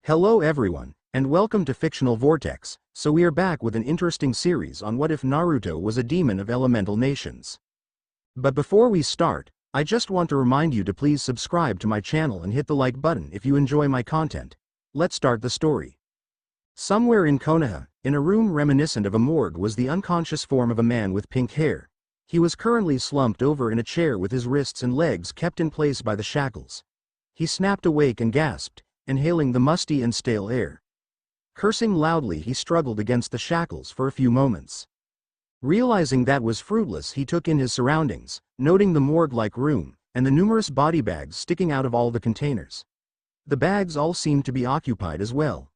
Hello everyone, and welcome to Fictional Vortex. So we are back with an interesting series on what if Naruto was a demon of elemental nations. But before we start, I just want to remind you to please subscribe to my channel and hit the like button if you enjoy my content. Let's start the story. Somewhere in Konoha, in a room reminiscent of a morgue, was the unconscious form of a man with pink hair. He was currently slumped over in a chair with his wrists and legs kept in place by the shackles. He snapped awake and gasped, inhaling the musty and stale air. Cursing loudly, he struggled against the shackles for a few moments. Realizing that was fruitless, he took in his surroundings, noting the morgue-like room, and the numerous body bags sticking out of all the containers. The bags all seemed to be occupied as well.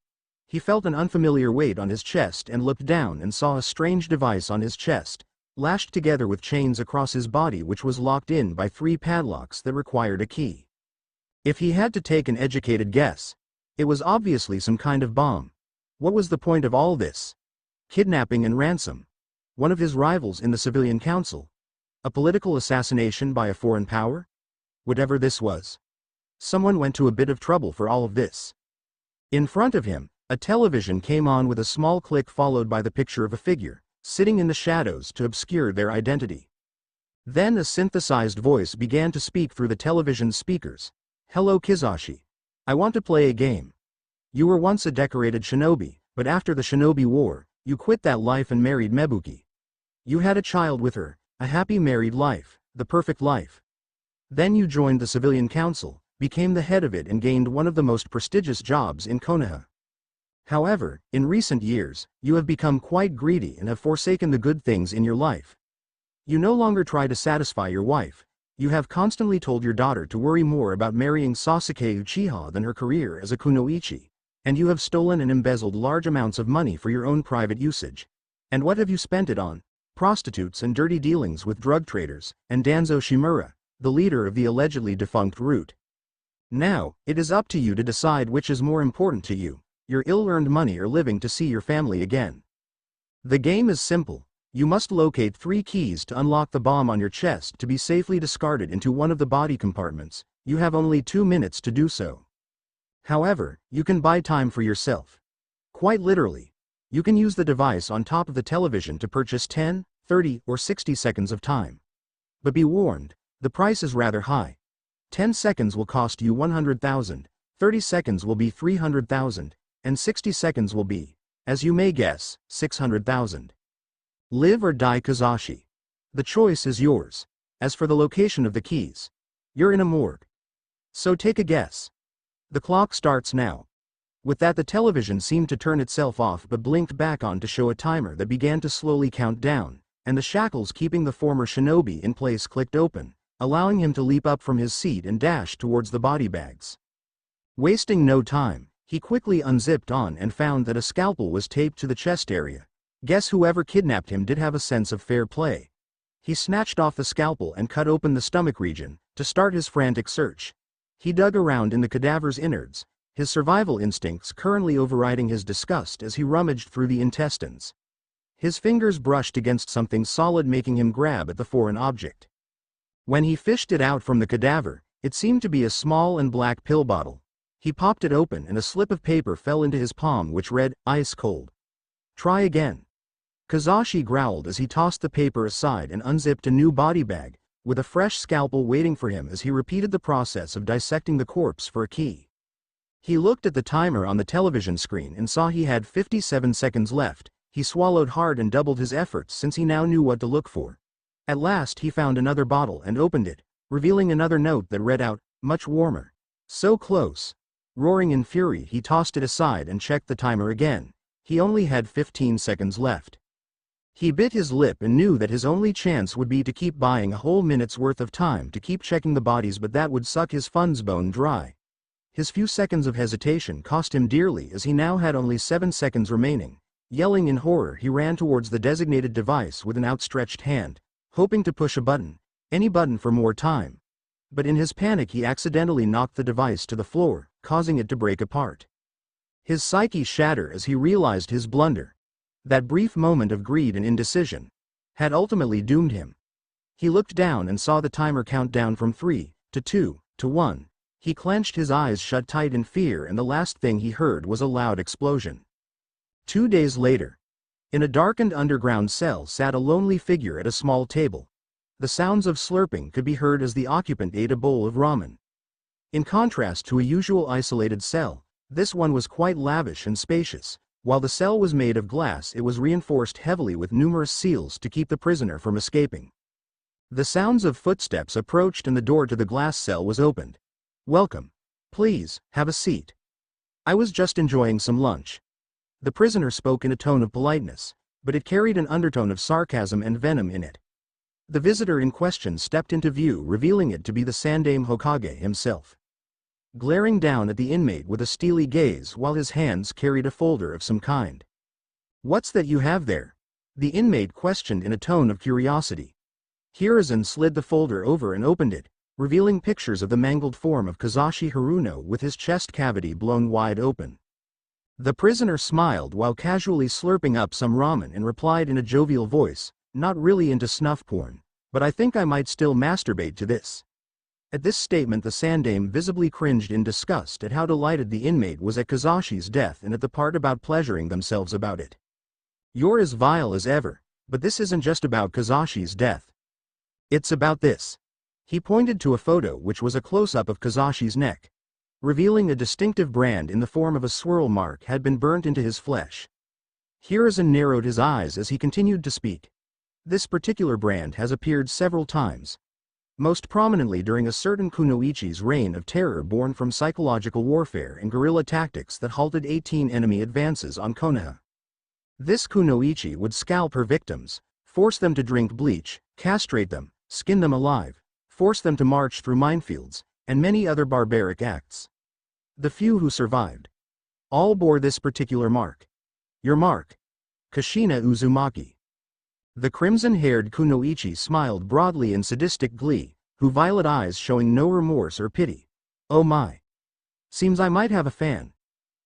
He felt an unfamiliar weight on his chest and looked down and saw a strange device on his chest, lashed together with chains across his body, which was locked in by 3 padlocks that required a key. If he had to take an educated guess, it was obviously some kind of bomb. What was the point of all this? Kidnapping and ransom. One of his rivals in the civilian council. A political assassination by a foreign power? Whatever this was, someone went to a bit of trouble for all of this. In front of him, a television came on with a small click followed by the picture of a figure, sitting in the shadows to obscure their identity. Then a synthesized voice began to speak through the television speakers. "Hello Kizashi. I want to play a game. You were once a decorated shinobi, but after the shinobi war, you quit that life and married Mebuki. You had a child with her, a happy married life, the perfect life. Then you joined the civilian council, became the head of it and gained one of the most prestigious jobs in Konoha. However, in recent years, you have become quite greedy and have forsaken the good things in your life. You no longer try to satisfy your wife. You have constantly told your daughter to worry more about marrying Sasuke Uchiha than her career as a kunoichi, and you have stolen and embezzled large amounts of money for your own private usage. And what have you spent it on? Prostitutes and dirty dealings with drug traders, and Danzo Shimura, the leader of the allegedly defunct Root. Now, it is up to you to decide which is more important to you, your ill-earned money or living to see your family again. The game is simple. You must locate 3 keys to unlock the bomb on your chest to be safely discarded into one of the body compartments. You have only 2 minutes to do so. However, you can buy time for yourself. Quite literally. You can use the device on top of the television to purchase 10, 30, or 60 seconds of time. But be warned, the price is rather high. 10 seconds will cost you 100,000, 30 seconds will be 300,000, and 60 seconds will be, as you may guess, 600,000. Live or die Kizashi. The choice is yours. As for the location of the keys, you're in a morgue. So take a guess. The clock starts now. With that, the television seemed to turn itself off but blinked back on to show a timer that began to slowly count down, and the shackles keeping the former shinobi in place clicked open, allowing him to leap up from his seat and dash towards the body bags. Wasting no time, he quickly unzipped on and found that a scalpel was taped to the chest area. Guess whoever kidnapped him did have a sense of fair play. He snatched off the scalpel and cut open the stomach region, to start his frantic search. He dug around in the cadaver's innards, his survival instincts currently overriding his disgust as he rummaged through the intestines. His fingers brushed against something solid, making him grab at the foreign object. When he fished it out from the cadaver, it seemed to be a small and black pill bottle. He popped it open and a slip of paper fell into his palm which read, "Ice cold. Try again." Kizashi growled as he tossed the paper aside and unzipped a new body bag, with a fresh scalpel waiting for him as he repeated the process of dissecting the corpse for a key. He looked at the timer on the television screen and saw he had 57 seconds left. He swallowed hard and doubled his efforts since he now knew what to look for. At last he found another bottle and opened it, revealing another note that read out, "Much warmer." So close. Roaring in fury, he tossed it aside and checked the timer again. He only had 15 seconds left. He bit his lip and knew that his only chance would be to keep buying a whole minute's worth of time to keep checking the bodies, but that would suck his funds bone dry. His few seconds of hesitation cost him dearly as he now had only 7 seconds remaining. Yelling in horror, he ran towards the designated device with an outstretched hand, hoping to push a button, any button for more time. But in his panic he accidentally knocked the device to the floor, causing it to break apart. His psyche shattered as he realized his blunder. That brief moment of greed and indecision had ultimately doomed him. He looked down and saw the timer count down from 3 to 2 to 1. He clenched his eyes shut tight in fear, and the last thing he heard was a loud explosion. 2 days later, in a darkened underground cell sat a lonely figure at a small table. The sounds of slurping could be heard as the occupant ate a bowl of ramen. In contrast to a usual isolated cell, this one was quite lavish and spacious. While the cell was made of glass, it was reinforced heavily with numerous seals to keep the prisoner from escaping. The sounds of footsteps approached and the door to the glass cell was opened. "Welcome. Please, have a seat. I was just enjoying some lunch." The prisoner spoke in a tone of politeness, but it carried an undertone of sarcasm and venom in it. The visitor in question stepped into view, revealing it to be the Sandaime Hokage himself. Glaring down at the inmate with a steely gaze while his hands carried a folder of some kind. "What's that you have there?" the inmate questioned in a tone of curiosity. Hiruzen slid the folder over and opened it, revealing pictures of the mangled form of Kazashi Haruno with his chest cavity blown wide open. The prisoner smiled while casually slurping up some ramen and replied in a jovial voice, "Not really into snuff porn, but I think I might still masturbate to this." At this statement the Sandaime visibly cringed in disgust at how delighted the inmate was at Kazashi's death and at the part about pleasuring themselves about it. "You're as vile as ever, but this isn't just about Kazashi's death. It's about this." He pointed to a photo which was a close-up of Kazashi's neck, revealing a distinctive brand in the form of a swirl mark had been burnt into his flesh. Hiruzen narrowed his eyes as he continued to speak. "This particular brand has appeared several times, most prominently during a certain kunoichi's reign of terror born from psychological warfare and guerrilla tactics that halted 18 enemy advances on Konoha. This kunoichi would scalp her victims, force them to drink bleach, castrate them, skin them alive, force them to march through minefields, and many other barbaric acts. The few who survived all bore this particular mark. Your mark, Kushina Uzumaki." The crimson-haired kunoichi smiled broadly in sadistic glee, her violet eyes showing no remorse or pity. "Oh my. Seems I might have a fan."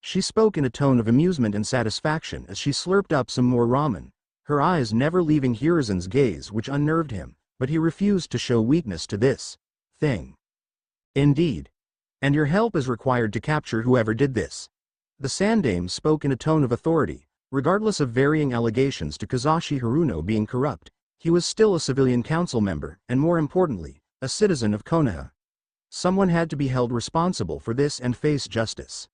She spoke in a tone of amusement and satisfaction as she slurped up some more ramen, her eyes never leaving Hiruzen's gaze, which unnerved him, but he refused to show weakness to this thing. "Indeed. And your help is required to capture whoever did this." The Sandaime spoke in a tone of authority. Regardless of varying allegations to Kazashi Haruno being corrupt, he was still a civilian council member, and more importantly, a citizen of Konoha. Someone had to be held responsible for this and face justice.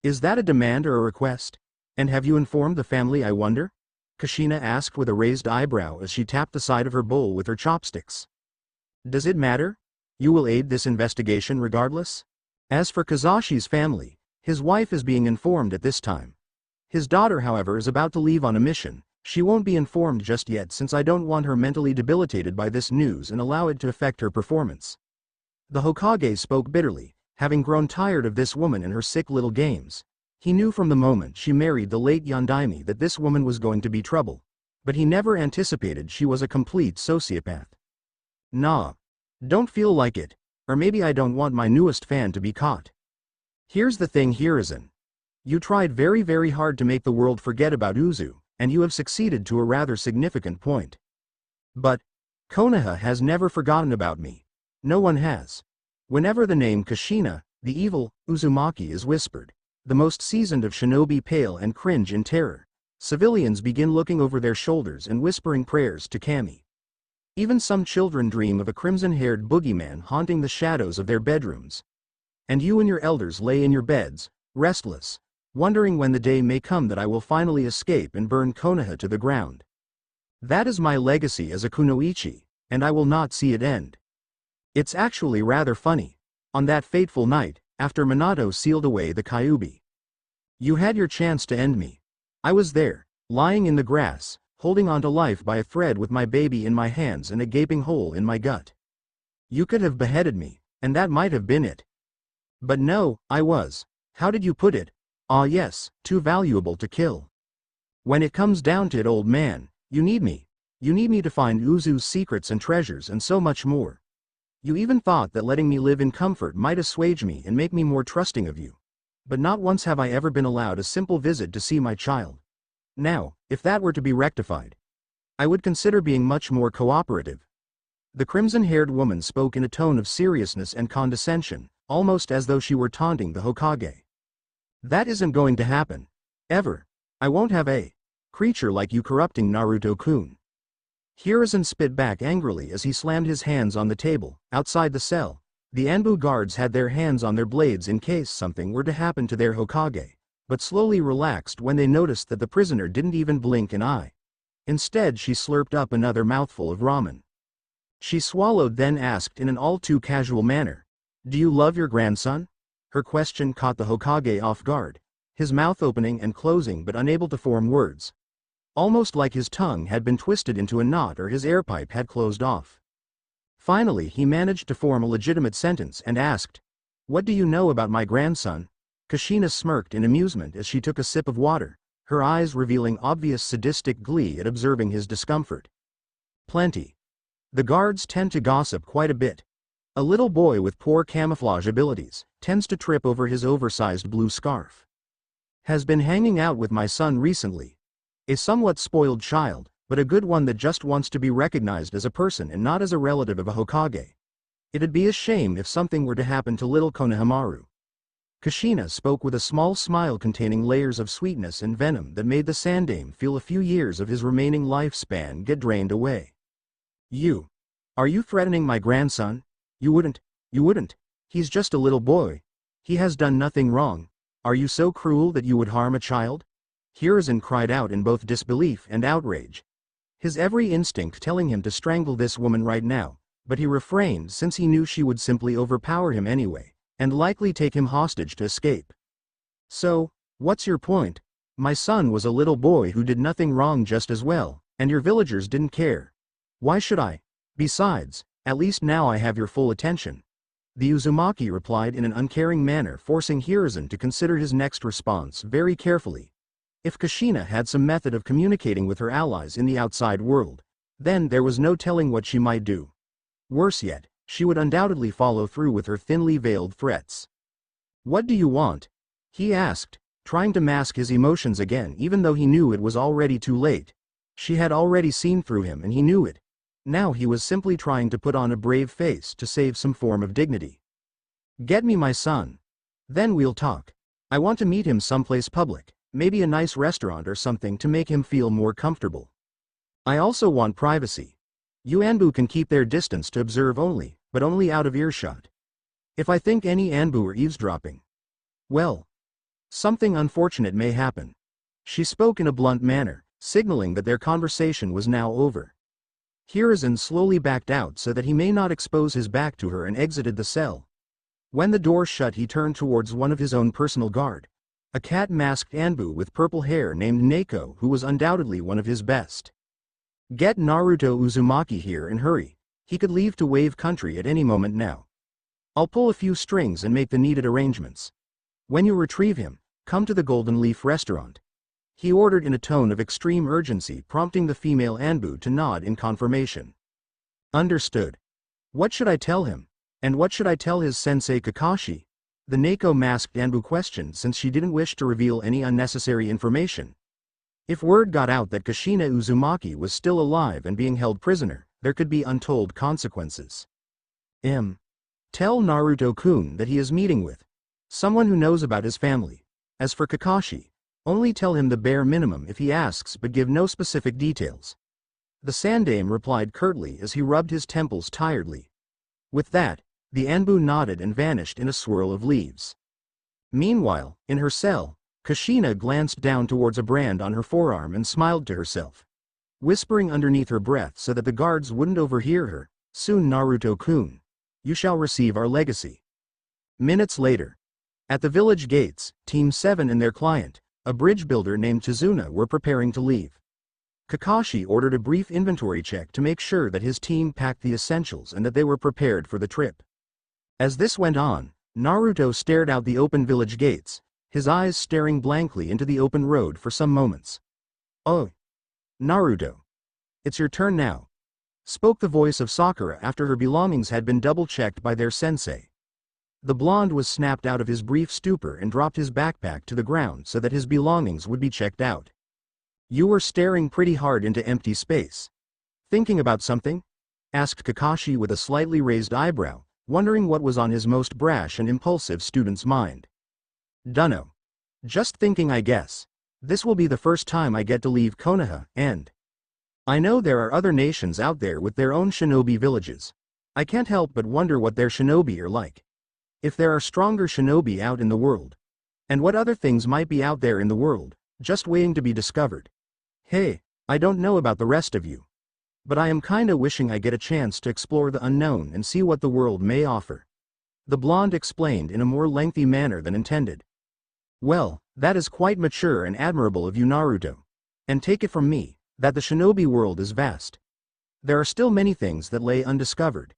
"Is that a demand or a request? And have you informed the family, I wonder?" Kushina asked with a raised eyebrow as she tapped the side of her bowl with her chopsticks. "Does it matter? You will aid this investigation regardless?" As for Kazashi's family, his wife is being informed at this time. His daughter, however, is about to leave on a mission. She won't be informed just yet since I don't want her mentally debilitated by this news and allow it to affect her performance. The Hokage spoke bitterly, having grown tired of this woman and her sick little games. He knew from the moment she married the late Yondaime that this woman was going to be trouble, but he never anticipated she was a complete sociopath. "Nah. Don't feel like it, or maybe I don't want my newest fan to be caught. Here's the thing, Hiruzen. You tried very very hard to make the world forget about Uzu, and you have succeeded to a rather significant point. But Konoha has never forgotten about me. No one has. Whenever the name Kushina, the evil, Uzumaki is whispered, the most seasoned of shinobi pale and cringe in terror. Civilians begin looking over their shoulders and whispering prayers to Kami. Even some children dream of a crimson-haired boogeyman haunting the shadows of their bedrooms. And you and your elders lay in your beds, restless, wondering when the day may come that I will finally escape and burn Konoha to the ground. That is my legacy as a kunoichi, and I will not see it end. It's actually rather funny. On that fateful night, after Minato sealed away the Kyuubi, you had your chance to end me. I was there, lying in the grass, holding on to life by a thread with my baby in my hands and a gaping hole in my gut. You could have beheaded me, and that might have been it. But no, I was, how did you put it? Ah yes, too valuable to kill. When it comes down to it, old man, you need me. You need me to find Uzu's secrets and treasures and so much more. You even thought that letting me live in comfort might assuage me and make me more trusting of you. But not once have I ever been allowed a simple visit to see my child. Now, if that were to be rectified, I would consider being much more cooperative." The crimson-haired woman spoke in a tone of seriousness and condescension, almost as though she were taunting the Hokage. That isn't going to happen. Ever. I won't have a creature like you corrupting Naruto-kun. Hiruzen spit back angrily as he slammed his hands on the table. Outside the cell, the Anbu guards had their hands on their blades in case something were to happen to their Hokage, but slowly relaxed when they noticed that the prisoner didn't even blink an eye. Instead, she slurped up another mouthful of ramen. She swallowed, then asked in an all-too-casual manner, "Do you love your grandson?" Her question caught the Hokage off guard, his mouth opening and closing but unable to form words. Almost like his tongue had been twisted into a knot or his airpipe had closed off. Finally, he managed to form a legitimate sentence and asked, "What do you know about my grandson?" Kushina smirked in amusement as she took a sip of water, her eyes revealing obvious sadistic glee at observing his discomfort. "Plenty. The guards tend to gossip quite a bit. A little boy with poor camouflage abilities tends to trip over his oversized blue scarf. Has been hanging out with my son recently. A somewhat spoiled child, but a good one that just wants to be recognized as a person and not as a relative of a Hokage. It'd be a shame if something were to happen to little Konohamaru." Kushina spoke with a small smile containing layers of sweetness and venom that made the Sandaime feel a few years of his remaining lifespan get drained away. Are you threatening my grandson? You wouldn't. He's just a little boy. He has done nothing wrong. Are you so cruel that you would harm a child?" Hiruzen cried out in both disbelief and outrage. His every instinct telling him to strangle this woman right now, but he refrained since he knew she would simply overpower him anyway, and likely take him hostage to escape. "So, what's your point? My son was a little boy who did nothing wrong just as well, and your villagers didn't care. Why should I? Besides, at least now I have your full attention." The Uzumaki replied in an uncaring manner, forcing Hiruzen to consider his next response very carefully. If Kushina had some method of communicating with her allies in the outside world, then there was no telling what she might do. Worse yet, she would undoubtedly follow through with her thinly veiled threats. "What do you want?" he asked, trying to mask his emotions again even though he knew it was already too late. She had already seen through him and he knew it. Now he was simply trying to put on a brave face to save some form of dignity. "Get me my son. Then we'll talk. I want to meet him someplace public, maybe a nice restaurant or something to make him feel more comfortable. I also want privacy. You Anbu can keep their distance to observe only, but only out of earshot. If I think any Anbu are eavesdropping, well, something unfortunate may happen." She spoke in a blunt manner, signaling that their conversation was now over. Hiruzen slowly backed out so that he may not expose his back to her and exited the cell. When the door shut, he turned towards one of his own personal guard, a cat-masked Anbu with purple hair named Neko, who was undoubtedly one of his best. "Get Naruto Uzumaki here and hurry. He could leave to Wave Country at any moment now. I'll pull a few strings and make the needed arrangements. When you retrieve him, come to the Golden Leaf restaurant," he ordered in a tone of extreme urgency, prompting the female Anbu to nod in confirmation. "Understood. What should I tell him? And what should I tell his sensei Kakashi?" The Neko masked Anbu questioned since she didn't wish to reveal any unnecessary information. If word got out that Kushina Uzumaki was still alive and being held prisoner, there could be untold consequences. Tell Naruto-kun that he is meeting with someone who knows about his family. As for Kakashi, only tell him the bare minimum if he asks but give no specific details." The Sandaime replied curtly as he rubbed his temples tiredly. With that, the Anbu nodded and vanished in a swirl of leaves. Meanwhile, in her cell, Kushina glanced down towards a brand on her forearm and smiled to herself, whispering underneath her breath so that the guards wouldn't overhear her, "Soon Naruto-kun, you shall receive our legacy." Minutes later, at the village gates, Team 7 and their client, a bridge builder named Tizuna, were preparing to leave. Kakashi ordered a brief inventory check to make sure that his team packed the essentials and that they were prepared for the trip. As this went on, Naruto stared out the open village gates, his eyes staring blankly into the open road for some moments. "Oh, Naruto. It's your turn now," spoke the voice of Sakura after her belongings had been double-checked by their sensei. The blonde was snapped out of his brief stupor and dropped his backpack to the ground so that his belongings would be checked out. "You were staring pretty hard into empty space. Thinking about something?" asked Kakashi with a slightly raised eyebrow, wondering what was on his most brash and impulsive student's mind. "Dunno. Just thinking, I guess. This will be the first time I get to leave Konoha, and I know there are other nations out there with their own shinobi villages. I can't help but wonder what their shinobi are like. If there are stronger shinobi out in the world. And what other things might be out there in the world, just waiting to be discovered. Hey, I don't know about the rest of you, but I am kinda wishing I get a chance to explore the unknown and see what the world may offer." The blonde explained in a more lengthy manner than intended. "Well, that is quite mature and admirable of you, Naruto. And take it from me, that the shinobi world is vast. There are still many things that lay undiscovered.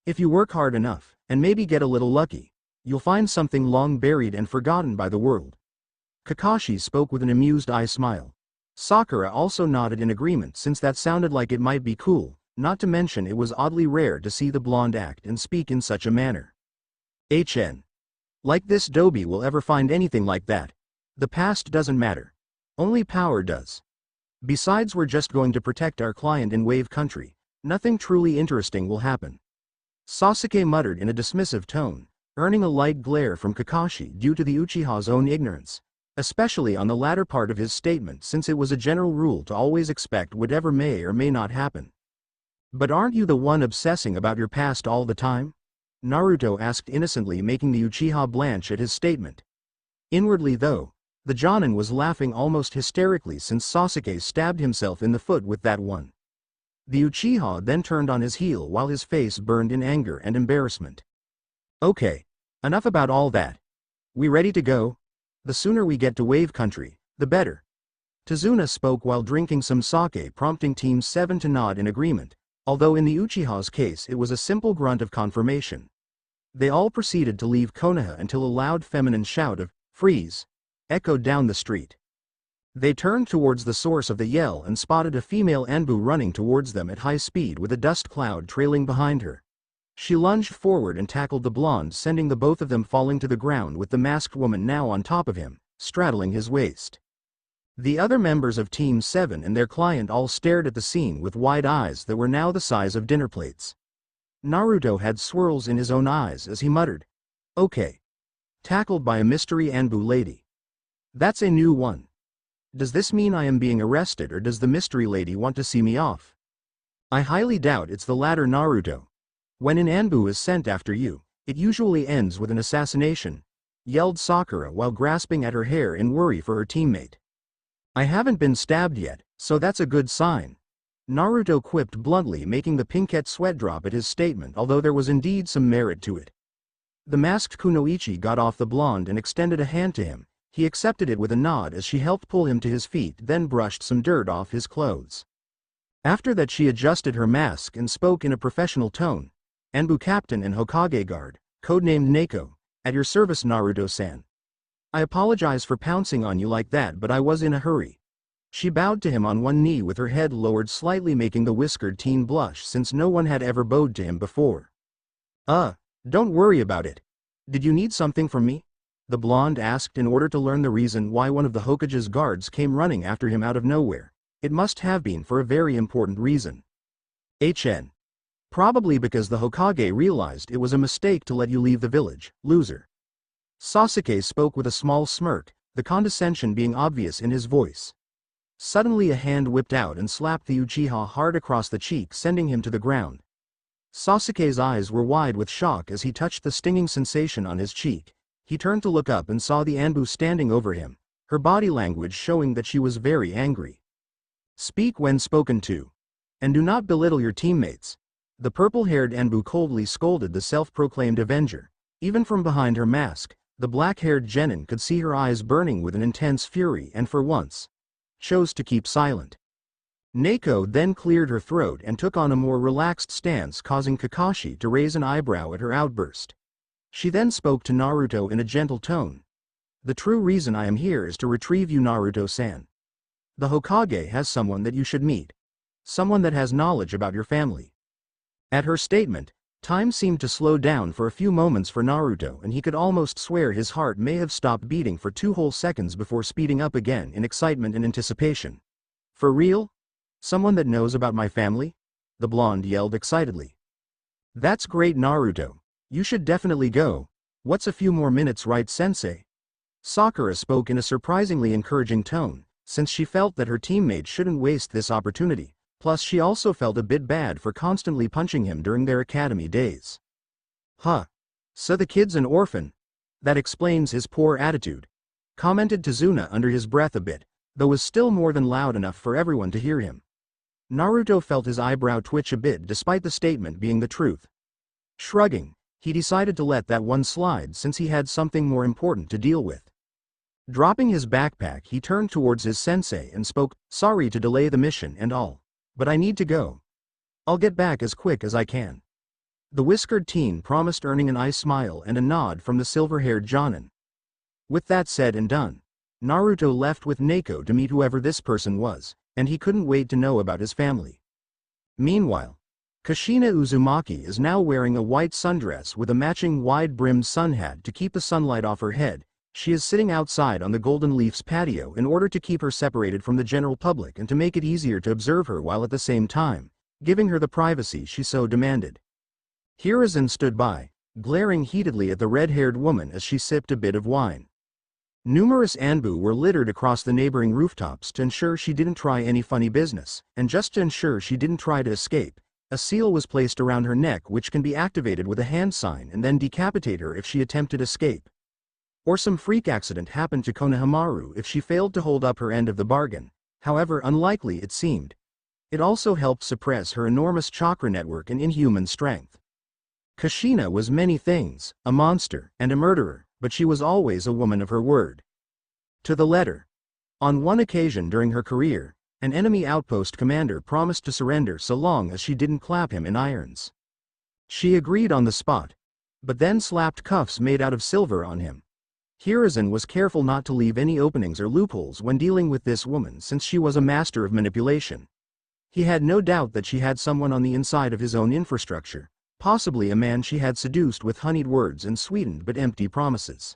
If you work hard enough, and maybe get a little lucky, you'll find something long buried and forgotten by the world." Kakashi spoke with an amused eye smile. Sakura also nodded in agreement, since that sounded like it might be cool, not to mention it was oddly rare to see the blonde act and speak in such a manner. Like this Dobi will ever find anything like that. The past doesn't matter. Only power does. Besides, we're just going to protect our client in Wave Country. Nothing truly interesting will happen." Sasuke muttered in a dismissive tone, earning a light glare from Kakashi due to the Uchiha's own ignorance, especially on the latter part of his statement, since it was a general rule to always expect whatever may or may not happen. "But aren't you the one obsessing about your past all the time?" Naruto asked innocently, making the Uchiha blanch at his statement. Inwardly though, the Jonin was laughing almost hysterically, since Sasuke stabbed himself in the foot with that one. The Uchiha then turned on his heel while his face burned in anger and embarrassment. "Okay, enough about all that. We ready to go? The sooner we get to Wave Country, the better." Tazuna spoke while drinking some sake, prompting Team 7 to nod in agreement, although in the Uchiha's case it was a simple grunt of confirmation. They all proceeded to leave Konoha until a loud feminine shout of "Freeze!" echoed down the street. They turned towards the source of the yell and spotted a female Anbu running towards them at high speed with a dust cloud trailing behind her. She lunged forward and tackled the blonde, sending the both of them falling to the ground, with the masked woman now on top of him, straddling his waist. The other members of Team 7 and their client all stared at the scene with wide eyes that were now the size of dinner plates. Naruto had swirls in his own eyes as he muttered, "Okay. Tackled by a mystery Anbu lady. That's a new one. Does this mean I am being arrested, or does the mystery lady want to see me off? I highly doubt it's the latter, Naruto. When an Anbu is sent after you, it usually ends with an assassination," yelled Sakura while grasping at her hair in worry for her teammate. "I haven't been stabbed yet, so that's a good sign," Naruto quipped bluntly, making the pinkette sweat drop at his statement, although there was indeed some merit to it. The masked kunoichi got off the blonde and extended a hand to him. He accepted it with a nod as she helped pull him to his feet, then brushed some dirt off his clothes. After that she adjusted her mask and spoke in a professional tone. "Anbu Captain and Hokage Guard, codenamed Neko, at your service, Naruto-san. I apologize for pouncing on you like that, but I was in a hurry." She bowed to him on one knee with her head lowered slightly, making the whiskered teen blush, since no one had ever bowed to him before. Don't worry about it. Did you need something from me?" the blonde asked, in order to learn the reason why one of the Hokage's guards came running after him out of nowhere. It must have been for a very important reason. Probably because the Hokage realized it was a mistake to let you leave the village, loser." Sasuke spoke with a small smirk, the condescension being obvious in his voice. Suddenly a hand whipped out and slapped the Uchiha hard across the cheek, sending him to the ground. Sasuke's eyes were wide with shock as he touched the stinging sensation on his cheek. He turned to look up and saw the Anbu standing over him, her body language showing that she was very angry. "Speak when spoken to. And do not belittle your teammates," the purple-haired Anbu coldly scolded the self-proclaimed avenger. Even from behind her mask, the black-haired genin could see her eyes burning with an intense fury, and for once, chose to keep silent. Neko then cleared her throat and took on a more relaxed stance, causing Kakashi to raise an eyebrow at her outburst. She then spoke to Naruto in a gentle tone. "The true reason I am here is to retrieve you, Naruto-san. The Hokage has someone that you should meet. Someone that has knowledge about your family." At her statement, time seemed to slow down for a few moments for Naruto, and he could almost swear his heart may have stopped beating for 2 whole seconds before speeding up again in excitement and anticipation. "For real? Someone that knows about my family?" the blonde yelled excitedly. "That's great, Naruto. You should definitely go. What's a few more minutes, right, sensei? Sakura spoke in a surprisingly encouraging tone, since she felt that her teammate shouldn't waste this opportunity, plus she also felt a bit bad for constantly punching him during their academy days. Huh. So the kid's an orphan? That explains his poor attitude, commented Tazuna under his breath a bit, though was still more than loud enough for everyone to hear him. Naruto felt his eyebrow twitch a bit despite the statement being the truth. Shrugging, he decided to let that one slide since he had something more important to deal with. Dropping his backpack, he turned towards his sensei and spoke, "Sorry to delay the mission and all, but I need to go. I'll get back as quick as I can." The whiskered teen promised, earning an eye smile and a nod from the silver-haired Jonin. With that said and done, Naruto left with Neiko to meet whoever this person was, and he couldn't wait to know about his family. Meanwhile, Kushina Uzumaki is now wearing a white sundress with a matching wide-brimmed sun hat to keep the sunlight off her head. She is sitting outside on the Golden Leaf's patio in order to keep her separated from the general public and to make it easier to observe her while at the same time giving her the privacy she so demanded. Hiruzen stood by, glaring heatedly at the red-haired woman as she sipped a bit of wine. Numerous anbu were littered across the neighboring rooftops to ensure she didn't try any funny business, and just to ensure she didn't try to escape, a seal was placed around her neck which can be activated with a hand sign and then decapitate her if she attempted escape. Or some freak accident happened to Konohamaru if she failed to hold up her end of the bargain, however unlikely it seemed. It also helped suppress her enormous chakra network and inhuman strength. Kushina was many things, a monster and a murderer, but she was always a woman of her word. To the letter. On one occasion during her career, an enemy outpost commander promised to surrender so long as she didn't clap him in irons. She agreed on the spot, but then slapped cuffs made out of silver on him. Hiruzen was careful not to leave any openings or loopholes when dealing with this woman since she was a master of manipulation. He had no doubt that she had someone on the inside of his own infrastructure, possibly a man she had seduced with honeyed words and sweetened but empty promises.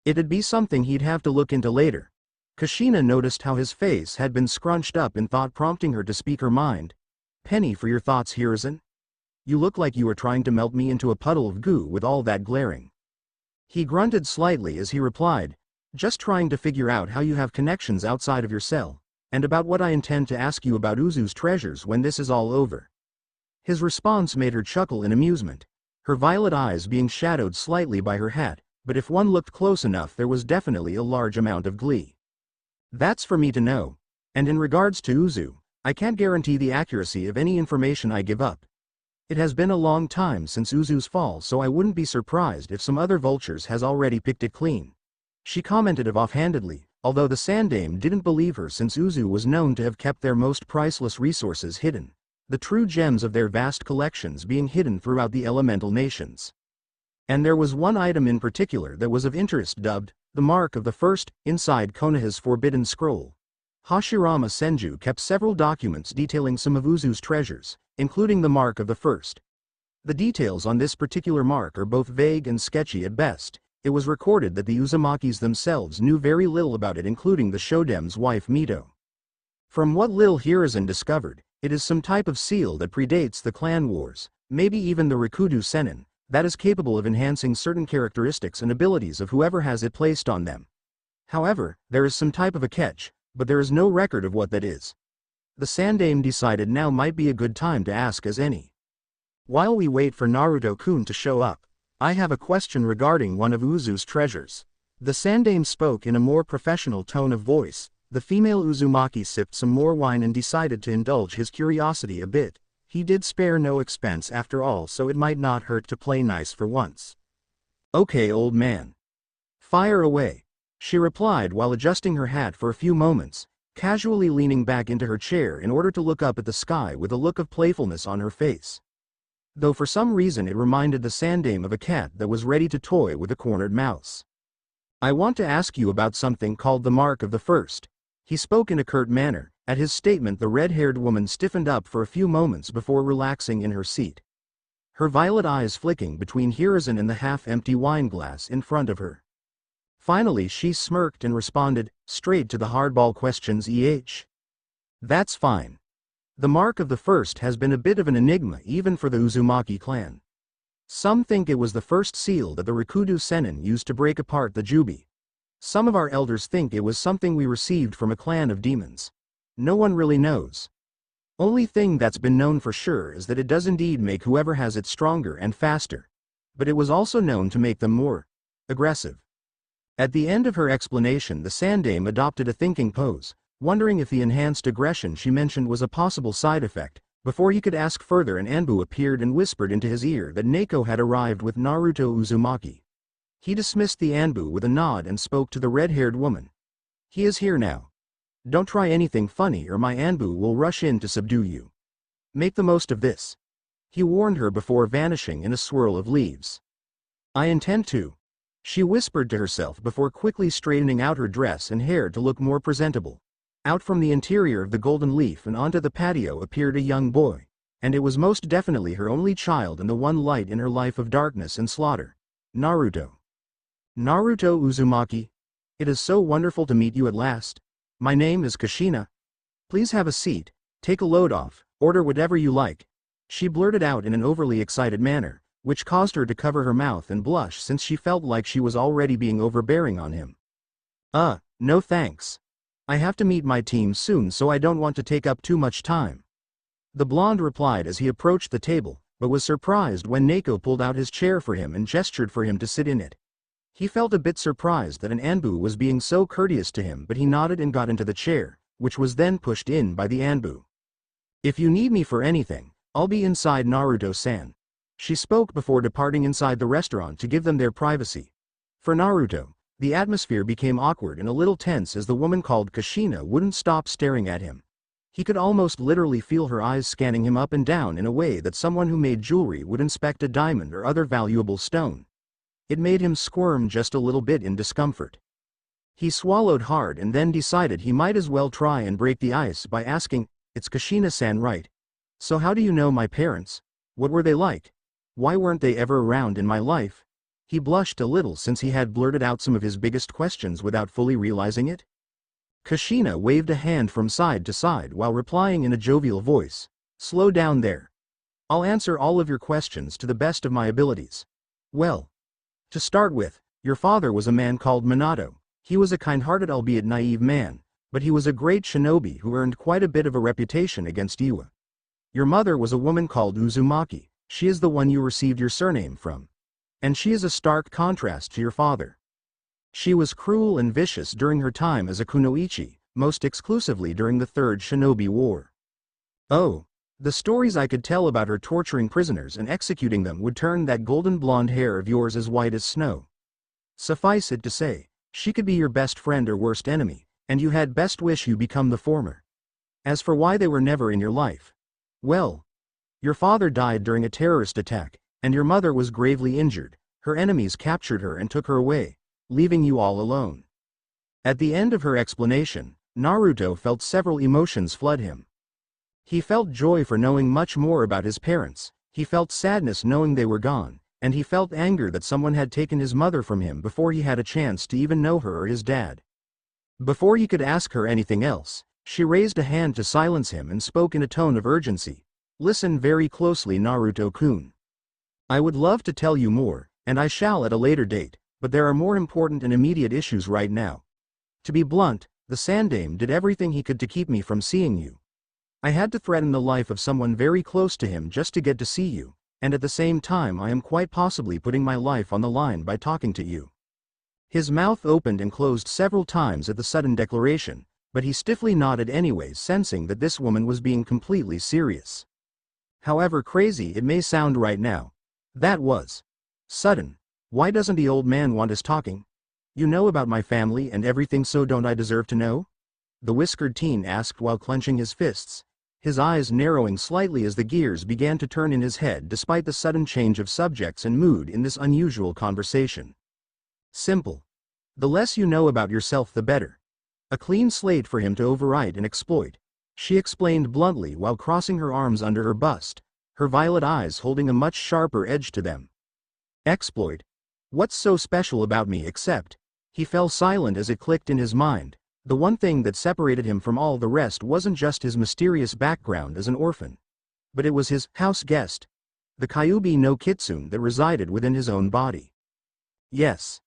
It'd be something he'd have to look into later. Kushina noticed how his face had been scrunched up in thought, prompting her to speak her mind. "Penny for your thoughts, Hiruzen? You look like you were trying to melt me into a puddle of goo with all that glaring." He grunted slightly as he replied, "Just trying to figure out how you have connections outside of your cell, and about what I intend to ask you about Uzu's treasures when this is all over." His response made her chuckle in amusement, her violet eyes being shadowed slightly by her hat, but if one looked close enough there was definitely a large amount of glee. "That's for me to know, and in regards to Uzu, I can't guarantee the accuracy of any information I give up. It has been a long time since Uzu's fall, so I wouldn't be surprised if some other vultures has already picked it clean," she commented offhandedly, although the Sandaime didn't believe her since Uzu was known to have kept their most priceless resources hidden, the true gems of their vast collections being hidden throughout the elemental nations. And there was one item in particular that was of interest, dubbed the Mark of the First, inside Konoha's Forbidden Scroll. Hashirama Senju kept several documents detailing some of Uzu's treasures, including the Mark of the First. The details on this particular mark are both vague and sketchy at best. It was recorded that the Uzumakis themselves knew very little about it, including the Shoden's wife Mito. From what Lil Hiruzen discovered, it is some type of seal that predates the clan wars, maybe even the Rikudo Sennin, that is capable of enhancing certain characteristics and abilities of whoever has it placed on them. However, there is some type of a catch, but there is no record of what that is. The Sandaime decided now might be a good time to ask as any. "While we wait for Naruto-kun to show up, I have a question regarding one of Uzu's treasures." The Sandaime spoke in a more professional tone of voice. The female Uzumaki sipped some more wine and decided to indulge his curiosity a bit. He did spare no expense after all, so it might not hurt to play nice for once. "Okay, old man. Fire away," she replied while adjusting her hat for a few moments, casually leaning back into her chair in order to look up at the sky with a look of playfulness on her face. Though for some reason it reminded the Sandaime of a cat that was ready to toy with a cornered mouse. "I want to ask you about something called the Mark of the First." He spoke in a curt manner. At his statement, the red-haired woman stiffened up for a few moments before relaxing in her seat, her violet eyes flicking between Hiruzen and the half-empty wine glass in front of her. Finally she smirked and responded, straight to the hardball questions. "That's fine. The Mark of the First has been a bit of an enigma even for the Uzumaki clan. Some think it was the first seal that the Rikudu Sennin used to break apart the Jubi. Some of our elders think it was something we received from a clan of demons. No one really knows. Only thing that's been known for sure is that it does indeed make whoever has it stronger and faster. But it was also known to make them more aggressive. At the end of her explanation, the Sandaime adopted a thinking pose, wondering if the enhanced aggression she mentioned was a possible side effect. Before he could ask further, an Anbu appeared and whispered into his ear that Neko had arrived with Naruto Uzumaki. He dismissed the Anbu with a nod and spoke to the red-haired woman. He is here now. Don't try anything funny or my Anbu will rush in to subdue you. Make the most of this. He warned her before vanishing in a swirl of leaves. I intend to. She whispered to herself before quickly straightening out her dress and hair to look more presentable. Out from the interior of the golden leaf and onto the patio appeared a young boy, and it was most definitely her only child and the one light in her life of darkness and slaughter. Naruto. Naruto Uzumaki. It is so wonderful to meet you at last. My name is Kushina. Please have a seat, take a load off, order whatever you like. She blurted out in an overly excited manner, which caused her to cover her mouth and blush since she felt like she was already being overbearing on him. No thanks. I have to meet my team soon, so I don't want to take up too much time. The blonde replied as he approached the table, but was surprised when Neko pulled out his chair for him and gestured for him to sit in it. He felt a bit surprised that an Anbu was being so courteous to him, but he nodded and got into the chair, which was then pushed in by the Anbu. If you need me for anything, I'll be inside, Naruto-san. She spoke before departing inside the restaurant to give them their privacy. For Naruto, the atmosphere became awkward and a little tense as the woman called Kushina wouldn't stop staring at him. He could almost literally feel her eyes scanning him up and down in a way that someone who made jewelry would inspect a diamond or other valuable stone. It made him squirm just a little bit in discomfort. He swallowed hard and then decided he might as well try and break the ice by asking, "It's Kushina-san, right? So how do you know my parents? What were they like? Why weren't they ever around in my life?" He blushed a little since he had blurted out some of his biggest questions without fully realizing it. Kushina waved a hand from side to side while replying in a jovial voice. "Slow down there. I'll answer all of your questions to the best of my abilities. Well, to start with, your father was a man called Minato. He was a kind-hearted albeit naive man, but he was a great shinobi who earned quite a bit of a reputation against Iwa. Your mother was a woman called Uzumaki. She is the one you received your surname from. And she is a stark contrast to your father. She was cruel and vicious during her time as a kunoichi, most exclusively during the Third Shinobi War. Oh, the stories I could tell about her torturing prisoners and executing them would turn that golden blonde hair of yours as white as snow. Suffice it to say, she could be your best friend or worst enemy, and you had best wish you become the former. As for why they were never in your life, well, your father died during a terrorist attack, and your mother was gravely injured. Her enemies captured her and took her away, leaving you all alone." At the end of her explanation, Naruto felt several emotions flood him. He felt joy for knowing much more about his parents, he felt sadness knowing they were gone, and he felt anger that someone had taken his mother from him before he had a chance to even know her or his dad. Before he could ask her anything else, she raised a hand to silence him and spoke in a tone of urgency. "Listen very closely, Naruto-kun. I would love to tell you more, and I shall at a later date, but there are more important and immediate issues right now. To be blunt, the Sandaime did everything he could to keep me from seeing you. I had to threaten the life of someone very close to him just to get to see you, and at the same time I am quite possibly putting my life on the line by talking to you." His mouth opened and closed several times at the sudden declaration, but he stiffly nodded anyways, sensing that this woman was being completely serious. However crazy it may sound right now, that was sudden. Why doesn't the old man want us talking? You know about my family and everything, so don't I deserve to know? The whiskered teen asked while clenching his fists, his eyes narrowing slightly as the gears began to turn in his head despite the sudden change of subjects and mood in this unusual conversation. Simple. The less you know about yourself the better. A clean slate for him to overwrite and exploit, she explained bluntly while crossing her arms under her bust, her violet eyes holding a much sharper edge to them. Exploit? What's so special about me except? He fell silent as it clicked in his mind. The one thing that separated him from all the rest wasn't just his mysterious background as an orphan, but it was his house guest. The Kyuubi no Kitsune that resided within his own body. Yes.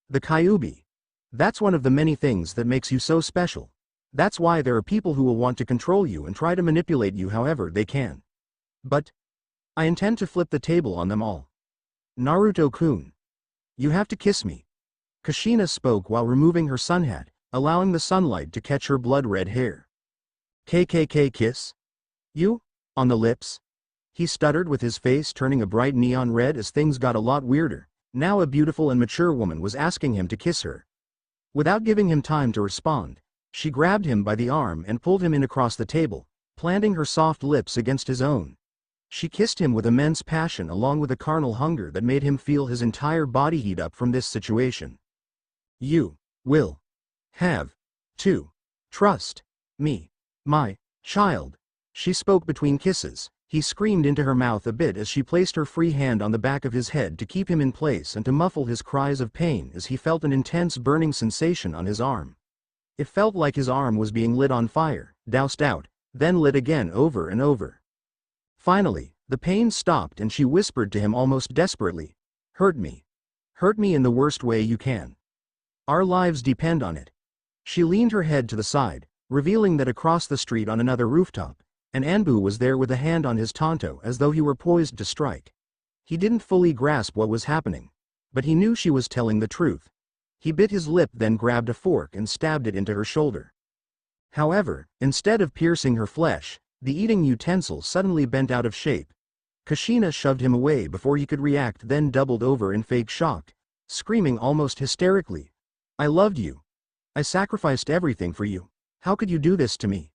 The Kyuubi. That's one of the many things that makes you so special. That's why there are people who will want to control you and try to manipulate you however they can. But I intend to flip the table on them all. Naruto-kun. You have to kiss me. Kushina spoke while removing her sun hat, allowing the sunlight to catch her blood-red hair. KKK kiss? You? On the lips? He stuttered with his face turning a bright neon red as things got a lot weirder. Now a beautiful and mature woman was asking him to kiss her. Without giving him time to respond, she grabbed him by the arm and pulled him in across the table, planting her soft lips against his own. She kissed him with immense passion along with a carnal hunger that made him feel his entire body heat up from this situation. You will have to trust me, my child. She spoke between kisses. He screamed into her mouth a bit as she placed her free hand on the back of his head to keep him in place and to muffle his cries of pain as he felt an intense burning sensation on his arm. It felt like his arm was being lit on fire, doused out, then lit again over and over. Finally, the pain stopped and she whispered to him almost desperately, "Hurt me. Hurt me in the worst way you can. Our lives depend on it." She leaned her head to the side, revealing that across the street on another rooftop, an Anbu was there with a hand on his tanto as though he were poised to strike. He didn't fully grasp what was happening, but he knew she was telling the truth. He bit his lip then grabbed a fork and stabbed it into her shoulder. However, instead of piercing her flesh, the eating utensil suddenly bent out of shape. Kushina shoved him away before he could react, then doubled over in fake shock, screaming almost hysterically, "I loved you. I sacrificed everything for you. How could you do this to me?"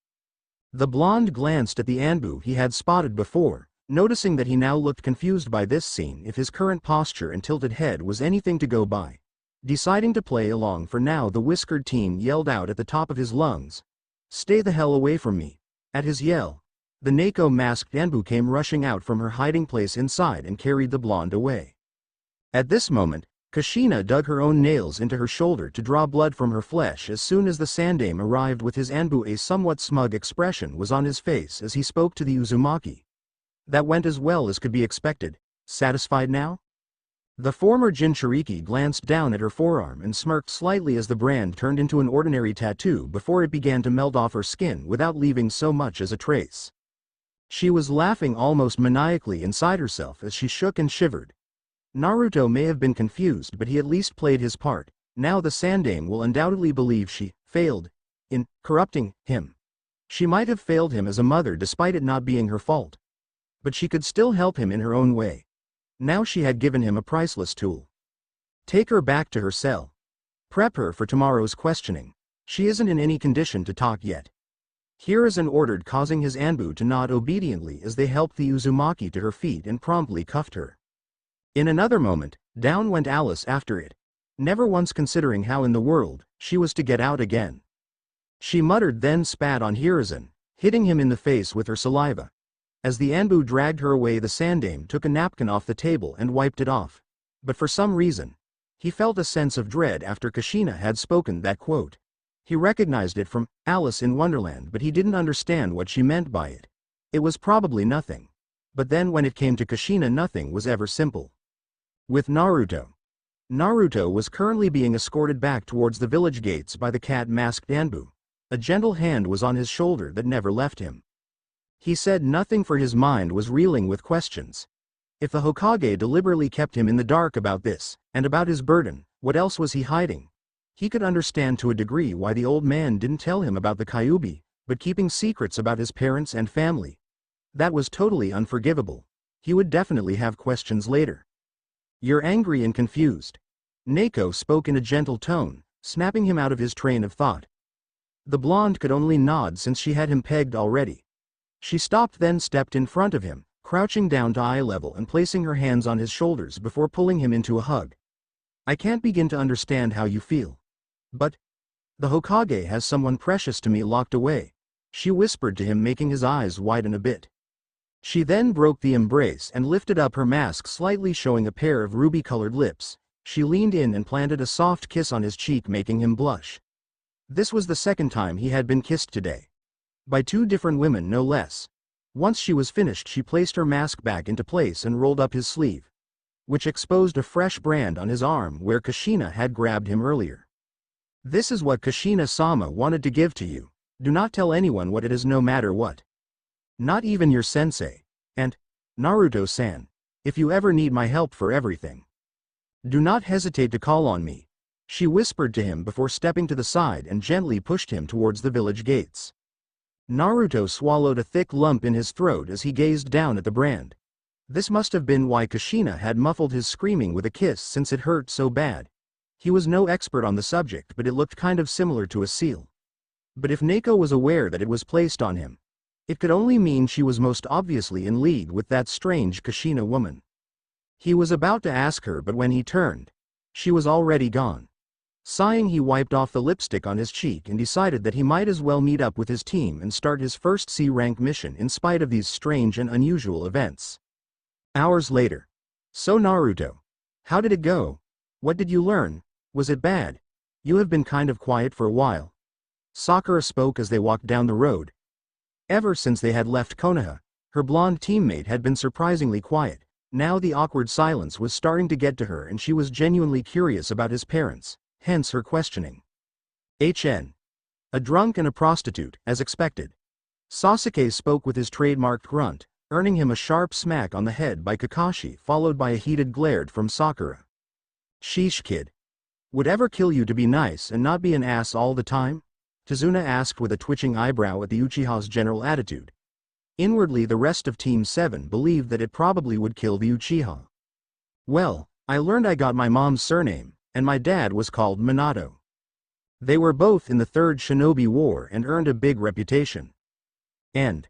The blonde glanced at the Anbu he had spotted before, noticing that he now looked confused by this scene if his current posture and tilted head was anything to go by. Deciding to play along for now, the whiskered teen yelled out at the top of his lungs, "Stay the hell away from me." At his yell, the Neko-masked Anbu came rushing out from her hiding place inside and carried the blonde away. At this moment, Kushina dug her own nails into her shoulder to draw blood from her flesh as soon as the Sandame arrived with his Anbu. A somewhat smug expression was on his face as he spoke to the Uzumaki. "That went as well as could be expected. Satisfied now?" The former Jinchuriki glanced down at her forearm and smirked slightly as the brand turned into an ordinary tattoo before it began to melt off her skin without leaving so much as a trace. She was laughing almost maniacally inside herself as she shook and shivered. Naruto may have been confused, but he at least played his part. Now the Sandame will undoubtedly believe she failed in corrupting him. She might have failed him as a mother despite it not being her fault. But she could still help him in her own way. Now she had given him a priceless tool. Take her back to her cell. Prep her for tomorrow's questioning. She isn't in any condition to talk yet. Here is an order, causing his Anbu to nod obediently as they helped the Uzumaki to her feet and promptly cuffed her. In another moment, down went Alice after it, never once considering how in the world she was to get out again. She muttered then spat on Hiruzen, hitting him in the face with her saliva. As the Anbu dragged her away, the Sandame took a napkin off the table and wiped it off. But for some reason, he felt a sense of dread after Kushina had spoken that quote. He recognized it from Alice in Wonderland, but he didn't understand what she meant by it. It was probably nothing. But then when it came to Kushina, nothing was ever simple. With Naruto. Naruto was currently being escorted back towards the village gates by the cat-masked Anbu. A gentle hand was on his shoulder that never left him. He said nothing, for his mind was reeling with questions. If the Hokage deliberately kept him in the dark about this, and about his burden, what else was he hiding? He could understand to a degree why the old man didn't tell him about the Kyuubi, but keeping secrets about his parents and family. That was totally unforgivable. He would definitely have questions later. "You're angry and confused." Neko spoke in a gentle tone, snapping him out of his train of thought. The blonde could only nod since she had him pegged already. She stopped, then stepped in front of him, crouching down to eye level and placing her hands on his shoulders before pulling him into a hug. "I can't begin to understand how you feel. But the Hokage has someone precious to me locked away," she whispered to him, making his eyes widen a bit. She then broke the embrace and lifted up her mask slightly, showing a pair of ruby-colored lips. She leaned in and planted a soft kiss on his cheek, making him blush. This was the second time he had been kissed today. By two different women, no less. Once she was finished, she placed her mask back into place and rolled up his sleeve, which exposed a fresh brand on his arm where Kushina had grabbed him earlier. This is what Kushina-sama wanted to give to you. Do not tell anyone what it is, no matter what. Not even your sensei. And, Naruto-san, if you ever need my help for everything, do not hesitate to call on me, she whispered to him before stepping to the side and gently pushed him towards the village gates. Naruto swallowed a thick lump in his throat as he gazed down at the brand. This must have been why Kushina had muffled his screaming with a kiss, since it hurt so bad. He was no expert on the subject, but it looked kind of similar to a seal. But if Neko was aware that it was placed on him, it could only mean she was most obviously in league with that strange Kushina woman. He was about to ask her, but when he turned, she was already gone. Sighing, he wiped off the lipstick on his cheek and decided that he might as well meet up with his team and start his first C-rank mission in spite of these strange and unusual events. Hours later. So Naruto, how did it go? What did you learn? Was it bad? You have been kind of quiet for a while. Sakura spoke as they walked down the road. Ever since they had left Konoha, her blonde teammate had been surprisingly quiet. Now the awkward silence was starting to get to her, and she was genuinely curious about his parents, hence her questioning. HN. A drunk and a prostitute, as expected. Sasuke spoke with his trademarked grunt, earning him a sharp smack on the head by Kakashi, followed by a heated glare from Sakura. Sheesh, kid. Would ever kill you to be nice and not be an ass all the time? Tazuna asked with a twitching eyebrow at the Uchiha's general attitude. Inwardly, the rest of Team 7 believed that it probably would kill the Uchiha. Well, I learned I got my mom's surname, and my dad was called Minato. They were both in the Third Shinobi War and earned a big reputation. And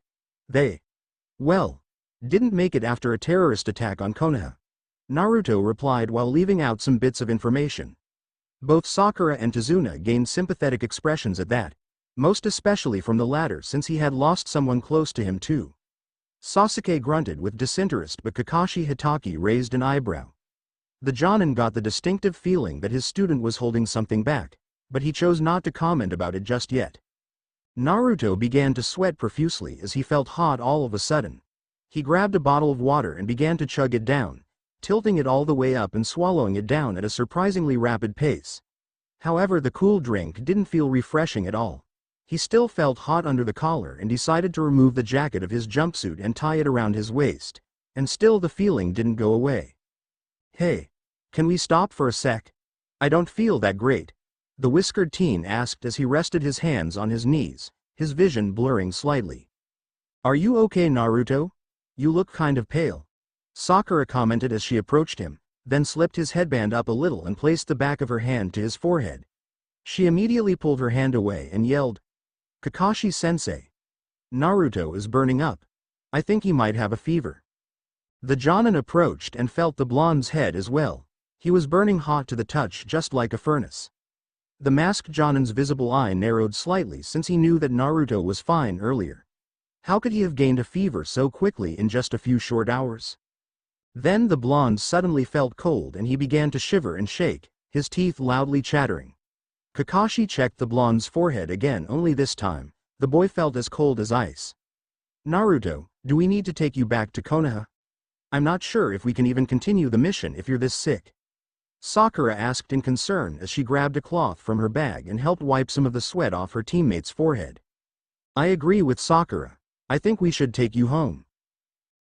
they, well, didn't make it after a terrorist attack on Konoha. Naruto replied while leaving out some bits of information. Both Sakura and Tazuna gained sympathetic expressions at that, most especially from the latter since he had lost someone close to him too. Sasuke grunted with disinterest, but Kakashi Hitaki raised an eyebrow. The Jonin got the distinctive feeling that his student was holding something back, but he chose not to comment about it just yet. Naruto began to sweat profusely as he felt hot all of a sudden. He grabbed a bottle of water and began to chug it down, tilting it all the way up and swallowing it down at a surprisingly rapid pace. However, the cool drink didn't feel refreshing at all. He still felt hot under the collar and decided to remove the jacket of his jumpsuit and tie it around his waist, and still the feeling didn't go away. Hey, can we stop for a sec? I don't feel that great, the whiskered teen asked as he rested his hands on his knees, his vision blurring slightly. Are you okay, Naruto? You look kind of pale, Sakura commented as she approached him, then slipped his headband up a little and placed the back of her hand to his forehead. She immediately pulled her hand away and yelled, Kakashi-sensei. Naruto is burning up. I think he might have a fever. The Jonin approached and felt the blonde's head as well. He was burning hot to the touch, just like a furnace. The masked Jonin's visible eye narrowed slightly since he knew that Naruto was fine earlier. How could he have gained a fever so quickly in just a few short hours? Then the blonde suddenly felt cold and he began to shiver and shake, his teeth loudly chattering. Kakashi checked the blonde's forehead again, only this time, the boy felt as cold as ice. Naruto, do we need to take you back to Konoha? I'm not sure if we can even continue the mission if you're this sick, Sakura asked in concern as she grabbed a cloth from her bag and helped wipe some of the sweat off her teammate's forehead. I agree with Sakura. I think we should take you home,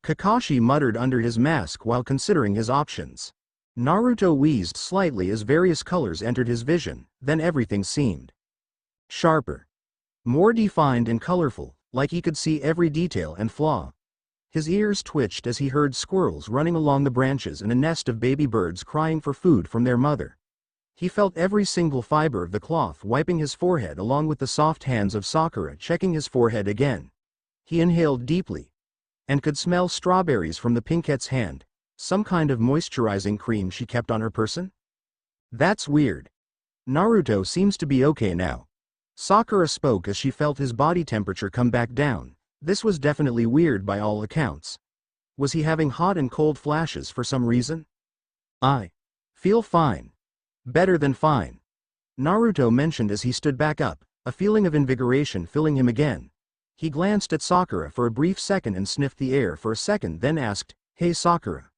Kakashi muttered under his mask while considering his options. Naruto wheezed slightly as various colors entered his vision, then everything seemed sharper, more defined and colorful, like he could see every detail and flaw. His ears twitched as he heard squirrels running along the branches and a nest of baby birds crying for food from their mother. He felt every single fiber of the cloth wiping his forehead along with the soft hands of Sakura checking his forehead again. He inhaled deeply, and could smell strawberries from the pinkette's hand, some kind of moisturizing cream she kept on her person? That's weird. Naruto seems to be okay now. Sakura spoke as she felt his body temperature come back down. This was definitely weird by all accounts. Was he having hot and cold flashes for some reason? I feel fine. Better than fine, Naruto mentioned as he stood back up, a feeling of invigoration filling him again. He glanced at Sakura for a brief second and sniffed the air for a second, then asked, "Hey Sakura.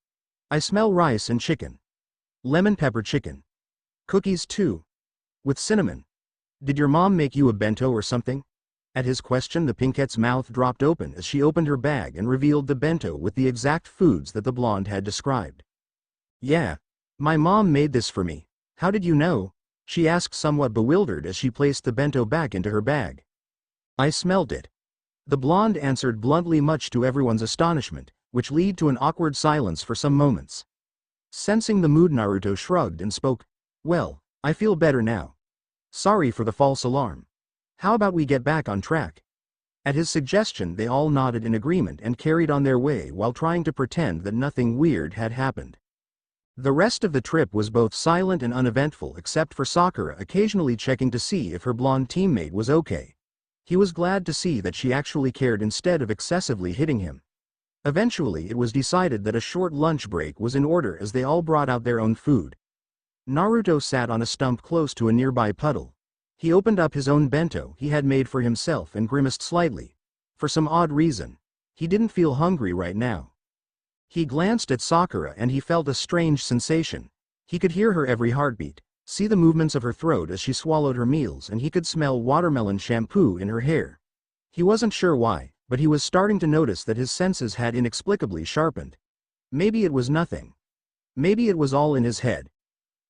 I smell rice and chicken. Lemon pepper chicken. Cookies too. With cinnamon. Did your mom make you a bento or something?" At his question, the pinkette's mouth dropped open as she opened her bag and revealed the bento with the exact foods that the blonde had described. "Yeah. My mom made this for me. How did you know?" she asked, somewhat bewildered as she placed the bento back into her bag. "I smelled it." The blonde answered bluntly, much to everyone's astonishment, which led to an awkward silence for some moments. Sensing the mood, Naruto shrugged and spoke, "Well, I feel better now. Sorry for the false alarm. How about we get back on track?" At his suggestion, they all nodded in agreement and carried on their way while trying to pretend that nothing weird had happened. The rest of the trip was both silent and uneventful, except for Sakura occasionally checking to see if her blonde teammate was okay. He was glad to see that she actually cared instead of excessively hitting him. Eventually, it was decided that a short lunch break was in order as they all brought out their own food. Naruto sat on a stump close to a nearby puddle. He opened up his own bento he had made for himself and grimaced slightly. For some odd reason, he didn't feel hungry right now. He glanced at Sakura and he felt a strange sensation. He could hear her every heartbeat, see the movements of her throat as she swallowed her meals, and he could smell watermelon shampoo in her hair. He wasn't sure why, but he was starting to notice that his senses had inexplicably sharpened. Maybe it was nothing. Maybe it was all in his head.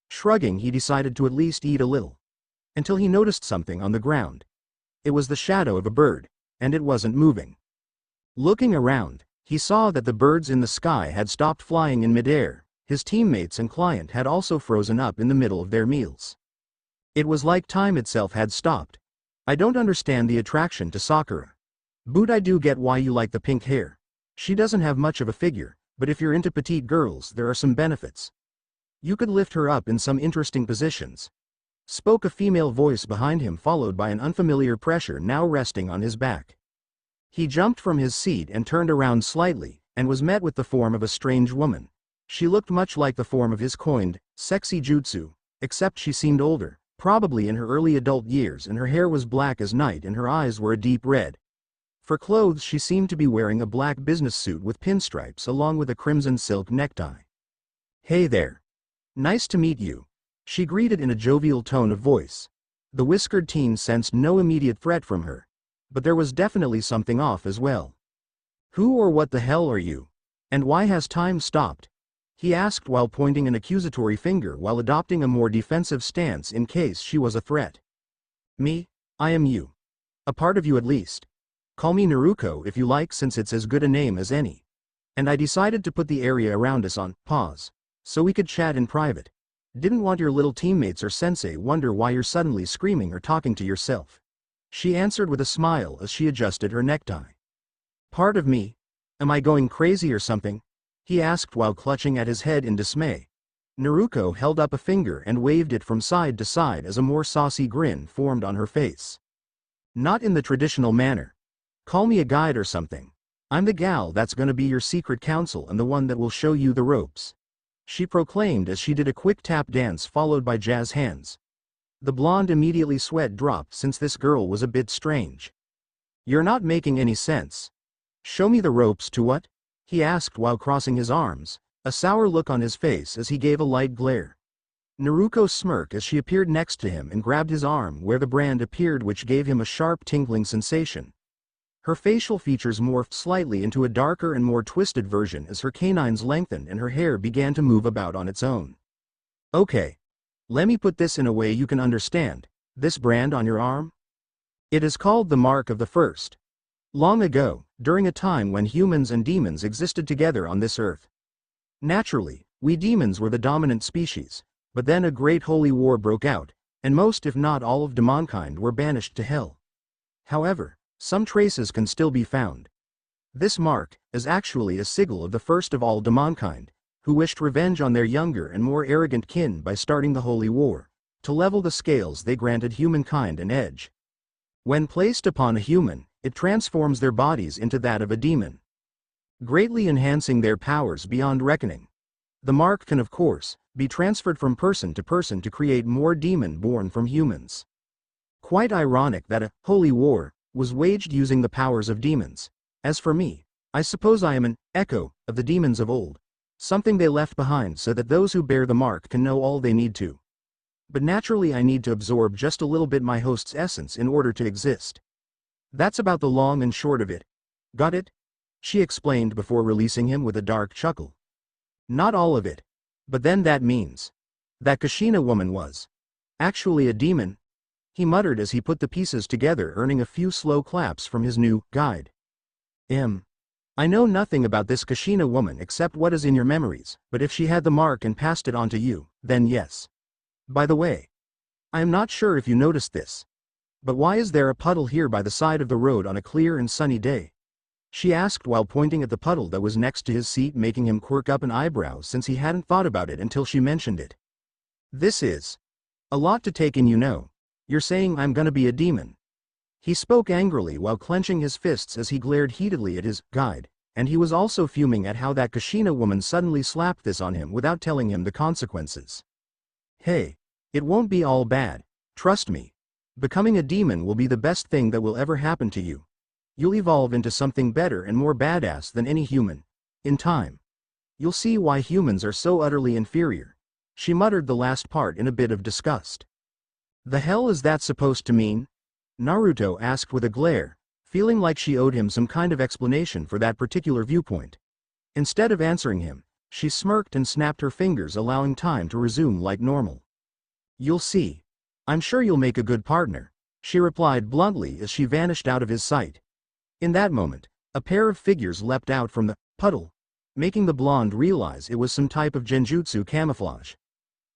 Shrugging, he decided to at least eat a little. Until he noticed something on the ground. It was the shadow of a bird, and it wasn't moving. Looking around, he saw that the birds in the sky had stopped flying in midair. His teammates and client had also frozen up in the middle of their meals. It was like time itself had stopped. "I don't understand the attraction to Sakura. But I do get why you like the pink hair. She doesn't have much of a figure, but if you're into petite girls, there are some benefits. You could lift her up in some interesting positions," spoke a female voice behind him, followed by an unfamiliar pressure now resting on his back. He jumped from his seat and turned around slightly, and was met with the form of a strange woman. She looked much like the form of his coined, sexy jutsu, except she seemed older, probably in her early adult years, and her hair was black as night and her eyes were a deep red. For clothes, she seemed to be wearing a black business suit with pinstripes along with a crimson silk necktie. "Hey there. Nice to meet you," she greeted in a jovial tone of voice. The whiskered teen sensed no immediate threat from her. But there was definitely something off as well. "Who or what the hell are you? And why has time stopped?" he asked while pointing an accusatory finger while adopting a more defensive stance in case she was a threat. "Me? I am you. A part of you at least. Call me Naruto if you like, since it's as good a name as any. And I decided to put the area around us on pause, so we could chat in private. Didn't want your little teammates or sensei wonder why you're suddenly screaming or talking to yourself," she answered with a smile as she adjusted her necktie. "Part of me? Am I going crazy or something?" he asked while clutching at his head in dismay. Naruto held up a finger and waved it from side to side as a more saucy grin formed on her face. "Not in the traditional manner. Call me a guide or something. I'm the gal that's gonna be your secret counsel and the one that will show you the ropes," she proclaimed as she did a quick tap dance followed by jazz hands. The blonde immediately sweat dropped since this girl was a bit strange. "You're not making any sense. Show me the ropes to what?" he asked while crossing his arms, a sour look on his face as he gave a light glare. Naruto smirked as she appeared next to him and grabbed his arm where the brand appeared, which gave him a sharp tingling sensation. Her facial features morphed slightly into a darker and more twisted version as her canines lengthened and her hair began to move about on its own. "Okay. Let me put this in a way you can understand. This brand on your arm? It is called the Mark of the First. Long ago, during a time when humans and demons existed together on this earth. Naturally, we demons were the dominant species, but then a great holy war broke out, and most if not all of demonkind were banished to hell. However, some traces can still be found. This mark is actually a sigil of the first of all demonkind, who wished revenge on their younger and more arrogant kin by starting the holy war. To level the scales, they granted humankind an edge. When placed upon a human, it transforms their bodies into that of a demon, greatly enhancing their powers beyond reckoning. The mark can, of course, be transferred from person to create more demon born from humans. Quite ironic that a holy war was waged using the powers of demons. As for me, I suppose I am an echo of the demons of old. Something they left behind so that those who bear the mark can know all they need to. But naturally I need to absorb just a little bit my host's essence in order to exist. That's about the long and short of it. Got it? She explained before releasing him with a dark chuckle. Not all of it. But then that means that Kushina woman was actually a demon, he muttered as he put the pieces together, earning a few slow claps from his new guide. I know nothing about this Kushina woman except what is in your memories, but if she had the mark and passed it on to you, then yes. By the way, I am not sure if you noticed this, but why is there a puddle here by the side of the road on a clear and sunny day? She asked while pointing at the puddle that was next to his seat, making him quirk up an eyebrow since he hadn't thought about it until she mentioned it. This is a lot to take in, you know. You're saying I'm gonna be a demon. He spoke angrily while clenching his fists as he glared heatedly at his guide, and he was also fuming at how that Kushina woman suddenly slapped this on him without telling him the consequences. Hey, it won't be all bad, trust me. Becoming a demon will be the best thing that will ever happen to you. You'll evolve into something better and more badass than any human. In time. You'll see why humans are so utterly inferior. She muttered the last part in a bit of disgust. The hell is that supposed to mean? Naruto asked with a glare, feeling like she owed him some kind of explanation for that particular viewpoint. Instead of answering him, she smirked and snapped her fingers, allowing time to resume like normal. You'll see. I'm sure you'll make a good partner, she replied bluntly as she vanished out of his sight. In that moment, a pair of figures leapt out from the puddle, making the blonde realize it was some type of genjutsu camouflage.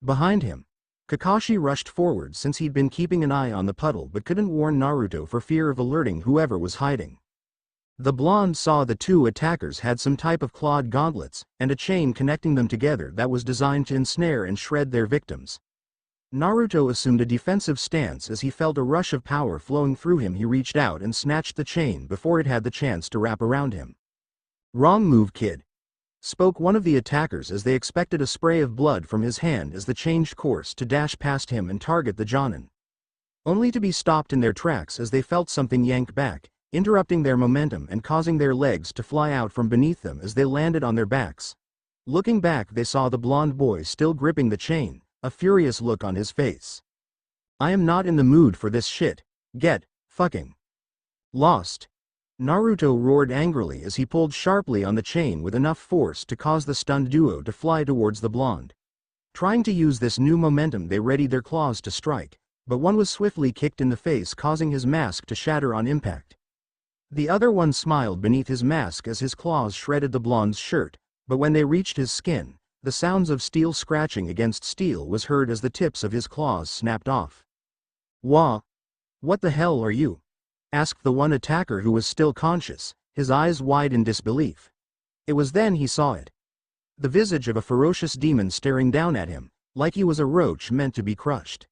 Behind him, Kakashi rushed forward since he'd been keeping an eye on the puddle but couldn't warn Naruto for fear of alerting whoever was hiding. The blonde saw the two attackers had some type of clawed gauntlets and a chain connecting them together that was designed to ensnare and shred their victims. Naruto assumed a defensive stance as he felt a rush of power flowing through him. He reached out and snatched the chain before it had the chance to wrap around him. Wrong move, kid, spoke one of the attackers as they expected a spray of blood from his hand as the changed course to dash past him and target the Jonin. Only to be stopped in their tracks as they felt something yank back, interrupting their momentum and causing their legs to fly out from beneath them as they landed on their backs. Looking back, they saw the blonde boy still gripping the chain, a furious look on his face. I am not in the mood for this shit. Get fucking lost. Naruto roared angrily as he pulled sharply on the chain with enough force to cause the stunned duo to fly towards the blonde. Trying to use this new momentum, they readied their claws to strike, but one was swiftly kicked in the face, causing his mask to shatter on impact. The other one smiled beneath his mask as his claws shredded the blonde's shirt, but when they reached his skin, the sounds of steel scratching against steel was heard as the tips of his claws snapped off. Wah! What the hell are you? Asked the one attacker who was still conscious, his eyes wide in disbelief. It was then he saw it. The visage of a ferocious demon staring down at him, like he was a roach meant to be crushed.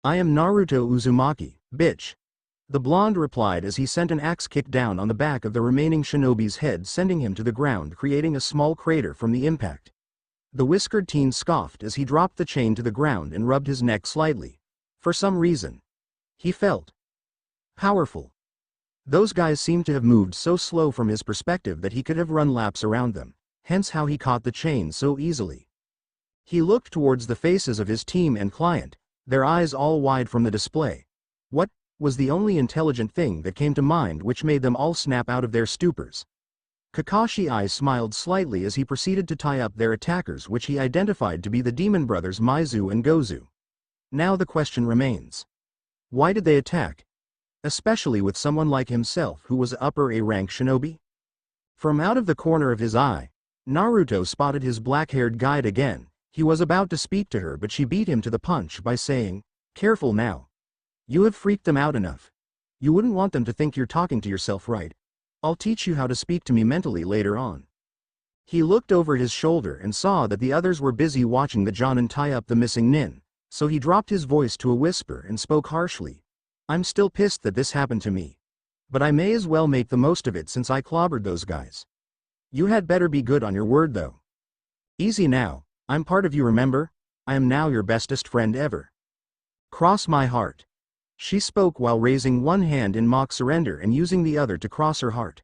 I am Naruto Uzumaki, bitch. The blonde replied as he sent an axe kick down on the back of the remaining shinobi's head, sending him to the ground, creating a small crater from the impact. The whiskered teen scoffed as he dropped the chain to the ground and rubbed his neck slightly. For some reason, he felt powerful. Those guys seemed to have moved so slow from his perspective that he could have run laps around them, hence how he caught the chain so easily. He looked towards the faces of his team and client, their eyes all wide from the display. What was the only intelligent thing that came to mind, which made them all snap out of their stupors? Kakashi's eyes smiled slightly as he proceeded to tie up their attackers, which he identified to be the demon brothers Maizu and Gozu. Now the question remains. Why did they attack? Especially with someone like himself who was upper A-rank shinobi? From out of the corner of his eye, Naruto spotted his black-haired guide again. He was about to speak to her, but she beat him to the punch by saying, "Careful now. You have freaked them out enough. You wouldn't want them to think you're talking to yourself, right? I'll teach you how to speak to me mentally later on." He looked over his shoulder and saw that the others were busy watching the Jonin tie up the missing nin, so he dropped his voice to a whisper and spoke harshly. I'm still pissed that this happened to me. But I may as well make the most of it since I clobbered those guys. You had better be good on your word though. Easy now, I'm part of you, remember? I am now your bestest friend ever. Cross my heart. She spoke while raising one hand in mock surrender and using the other to cross her heart.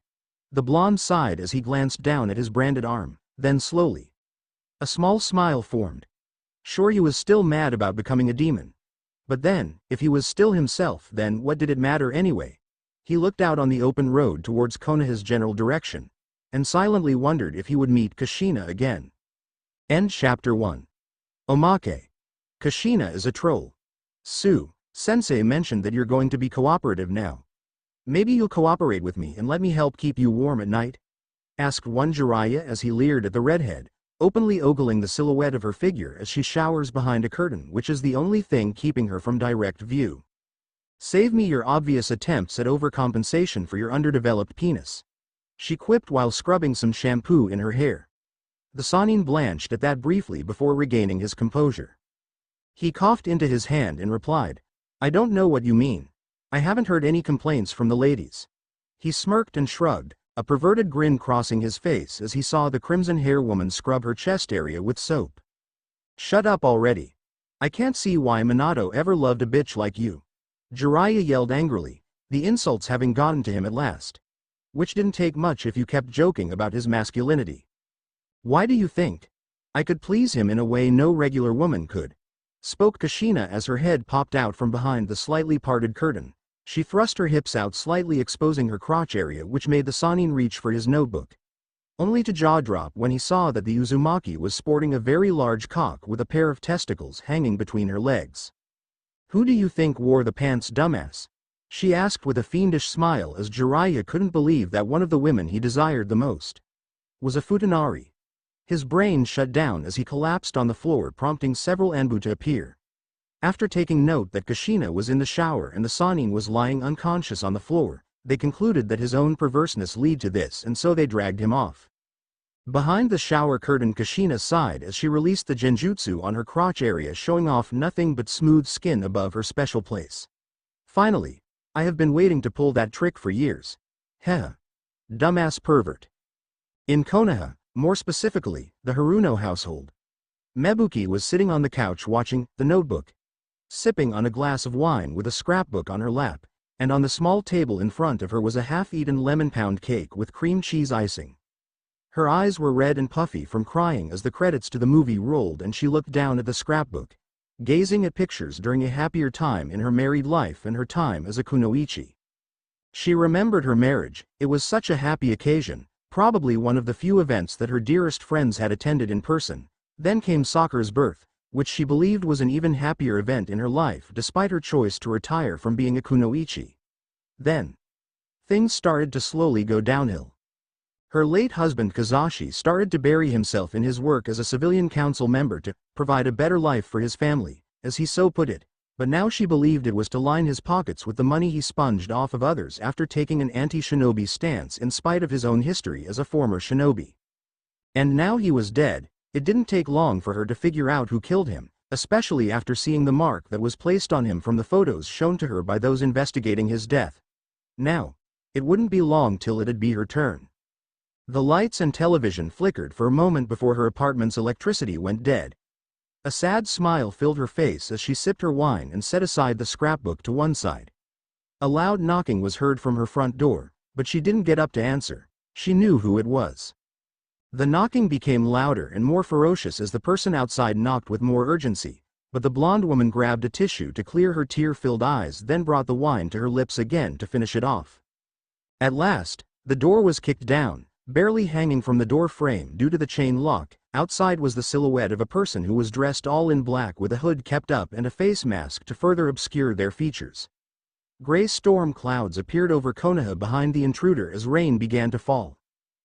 The blonde sighed as he glanced down at his branded arm, then slowly. A small smile formed. Sure, he was still mad about becoming a demon. But then, if he was still himself, then what did it matter anyway? He looked out on the open road towards Konoha's general direction, and silently wondered if he would meet Kushina again. End Chapter 1. Omake. Kushina is a troll. Sensei mentioned that you're going to be cooperative now. Maybe you'll cooperate with me and let me help keep you warm at night? Asked one Jiraiya as he leered at the redhead, openly ogling the silhouette of her figure as she showers behind a curtain which is the only thing keeping her from direct view. Save me your obvious attempts at overcompensation for your underdeveloped penis. She quipped while scrubbing some shampoo in her hair. The Sannin blanched at that briefly before regaining his composure. He coughed into his hand and replied, I don't know what you mean. I haven't heard any complaints from the ladies. He smirked and shrugged, a perverted grin crossing his face as he saw the crimson hair woman scrub her chest area with soap. Shut up already. I can't see why Minato ever loved a bitch like you. Jiraiya yelled angrily, the insults having gotten to him at last. Which didn't take much if you kept joking about his masculinity. Why do you think? I could please him in a way no regular woman could. Spoke Kushina as her head popped out from behind the slightly parted curtain. She thrust her hips out slightly, exposing her crotch area, which made the Sannin reach for his notebook. Only to jaw drop when he saw that the Uzumaki was sporting a very large cock with a pair of testicles hanging between her legs. Who do you think wore the pants, dumbass? She asked with a fiendish smile as Jiraiya couldn't believe that one of the women he desired the most was a Futanari. His brain shut down as he collapsed on the floor, prompting several Anbu to appear. After taking note that Kushina was in the shower and the Sannin was lying unconscious on the floor, they concluded that his own perverseness led to this, and so they dragged him off. Behind the shower curtain, Kushina sighed as she released the genjutsu on her crotch area, showing off nothing but smooth skin above her special place. Finally, I have been waiting to pull that trick for years. Heh. Dumbass pervert. In Konoha, more specifically, the Haruno household, Mebuki was sitting on the couch watching The Notebook, sipping on a glass of wine with a scrapbook on her lap, and on the small table in front of her was a half-eaten lemon pound cake with cream cheese icing. Her eyes were red and puffy from crying as the credits to the movie rolled, and she looked down at the scrapbook, gazing at pictures during a happier time in her married life and her time as a kunoichi. She remembered her marriage. It was such a happy occasion, probably one of the few events that her dearest friends had attended in person. Then came Sakura's birth, which she believed was an even happier event in her life despite her choice to retire from being a kunoichi. Then, things started to slowly go downhill. Her late husband Kazashi started to bury himself in his work as a civilian council member to provide a better life for his family, as he so put it, but now she believed it was to line his pockets with the money he sponged off of others after taking an anti-shinobi stance in spite of his own history as a former shinobi. And now he was dead. It didn't take long for her to figure out who killed him, especially after seeing the mark that was placed on him from the photos shown to her by those investigating his death. Now, it wouldn't be long till it'd be her turn. The lights and television flickered for a moment before her apartment's electricity went dead. A sad smile filled her face as she sipped her wine and set aside the scrapbook to one side. A loud knocking was heard from her front door, but she didn't get up to answer. She knew who it was. The knocking became louder and more ferocious as the person outside knocked with more urgency, but the blonde woman grabbed a tissue to clear her tear-filled eyes, then brought the wine to her lips again to finish it off. At last, the door was kicked down, barely hanging from the door frame due to the chain lock. Outside was the silhouette of a person who was dressed all in black with a hood kept up and a face mask to further obscure their features. Gray storm clouds appeared over Konoha behind the intruder as rain began to fall.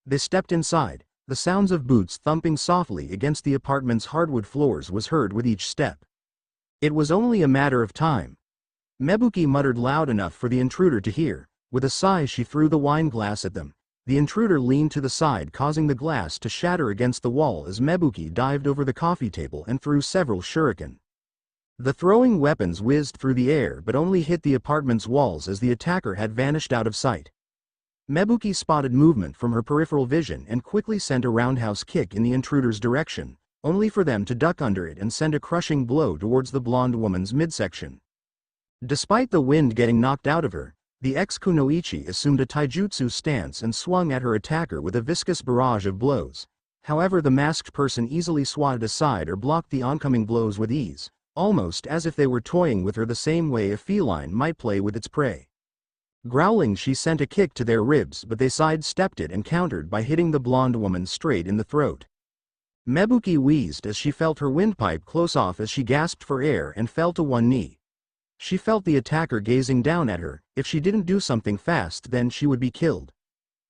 They stepped inside. The sounds of boots thumping softly against the apartment's hardwood floors was heard with each step. It was only a matter of time. Mebuki muttered loud enough for the intruder to hear. With a sigh she threw the wine glass at them. The intruder leaned to the side, causing the glass to shatter against the wall as Mebuki dived over the coffee table and threw several shuriken. The throwing weapons whizzed through the air but only hit the apartment's walls as the attacker had vanished out of sight. Mebuki spotted movement from her peripheral vision and quickly sent a roundhouse kick in the intruder's direction, only for them to duck under it and send a crushing blow towards the blonde woman's midsection. Despite the wind getting knocked out of her, the ex-kunoichi assumed a taijutsu stance and swung at her attacker with a viscous barrage of blows. However, the masked person easily swatted aside or blocked the oncoming blows with ease, almost as if they were toying with her the same way a feline might play with its prey. Growling, she sent a kick to their ribs, but they sidestepped it and countered by hitting the blonde woman straight in the throat. Mebuki wheezed as she felt her windpipe close off as she gasped for air and fell to one knee. She felt the attacker gazing down at her. If she didn't do something fast, then she would be killed.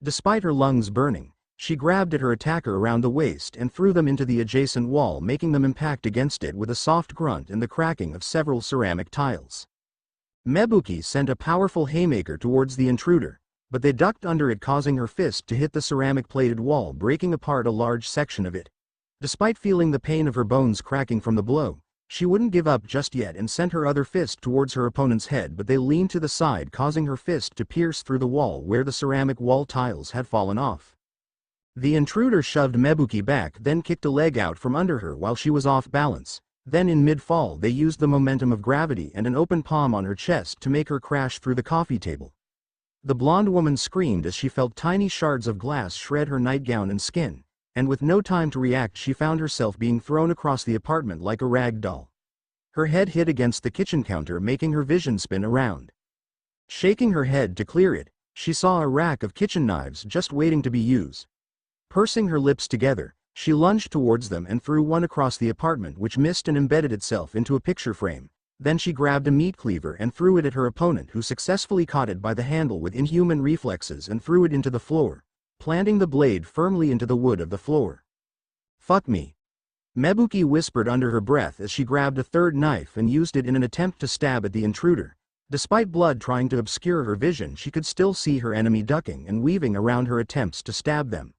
Despite her lungs burning, she grabbed at her attacker around the waist and threw them into the adjacent wall, making them impact against it with a soft grunt and the cracking of several ceramic tiles. Mebuki sent a powerful haymaker towards the intruder, but they ducked under it, causing her fist to hit the ceramic-plated wall, breaking apart a large section of it. Despite feeling the pain of her bones cracking from the blow, she wouldn't give up just yet and sent her other fist towards her opponent's head, but they leaned to the side, causing her fist to pierce through the wall where the ceramic wall tiles had fallen off. The intruder shoved Mebuki back, then kicked a leg out from under her while she was off balance. Then in mid-fall they used the momentum of gravity and an open palm on her chest to make her crash through the coffee table. The blonde woman screamed as she felt tiny shards of glass shred her nightgown and skin, and with no time to react she found herself being thrown across the apartment like a rag doll. Her head hit against the kitchen counter, making her vision spin around. Shaking her head to clear it, she saw a rack of kitchen knives just waiting to be used. Pursing her lips together, she lunged towards them and threw one across the apartment, which missed and embedded itself into a picture frame. Then she grabbed a meat cleaver and threw it at her opponent, who successfully caught it by the handle with inhuman reflexes and threw it into the floor, planting the blade firmly into the wood of the floor. "Fuck me," Mebuki whispered under her breath as she grabbed a third knife and used it in an attempt to stab at the intruder. Despite blood trying to obscure her vision, she could still see her enemy ducking and weaving around her attempts to stab them.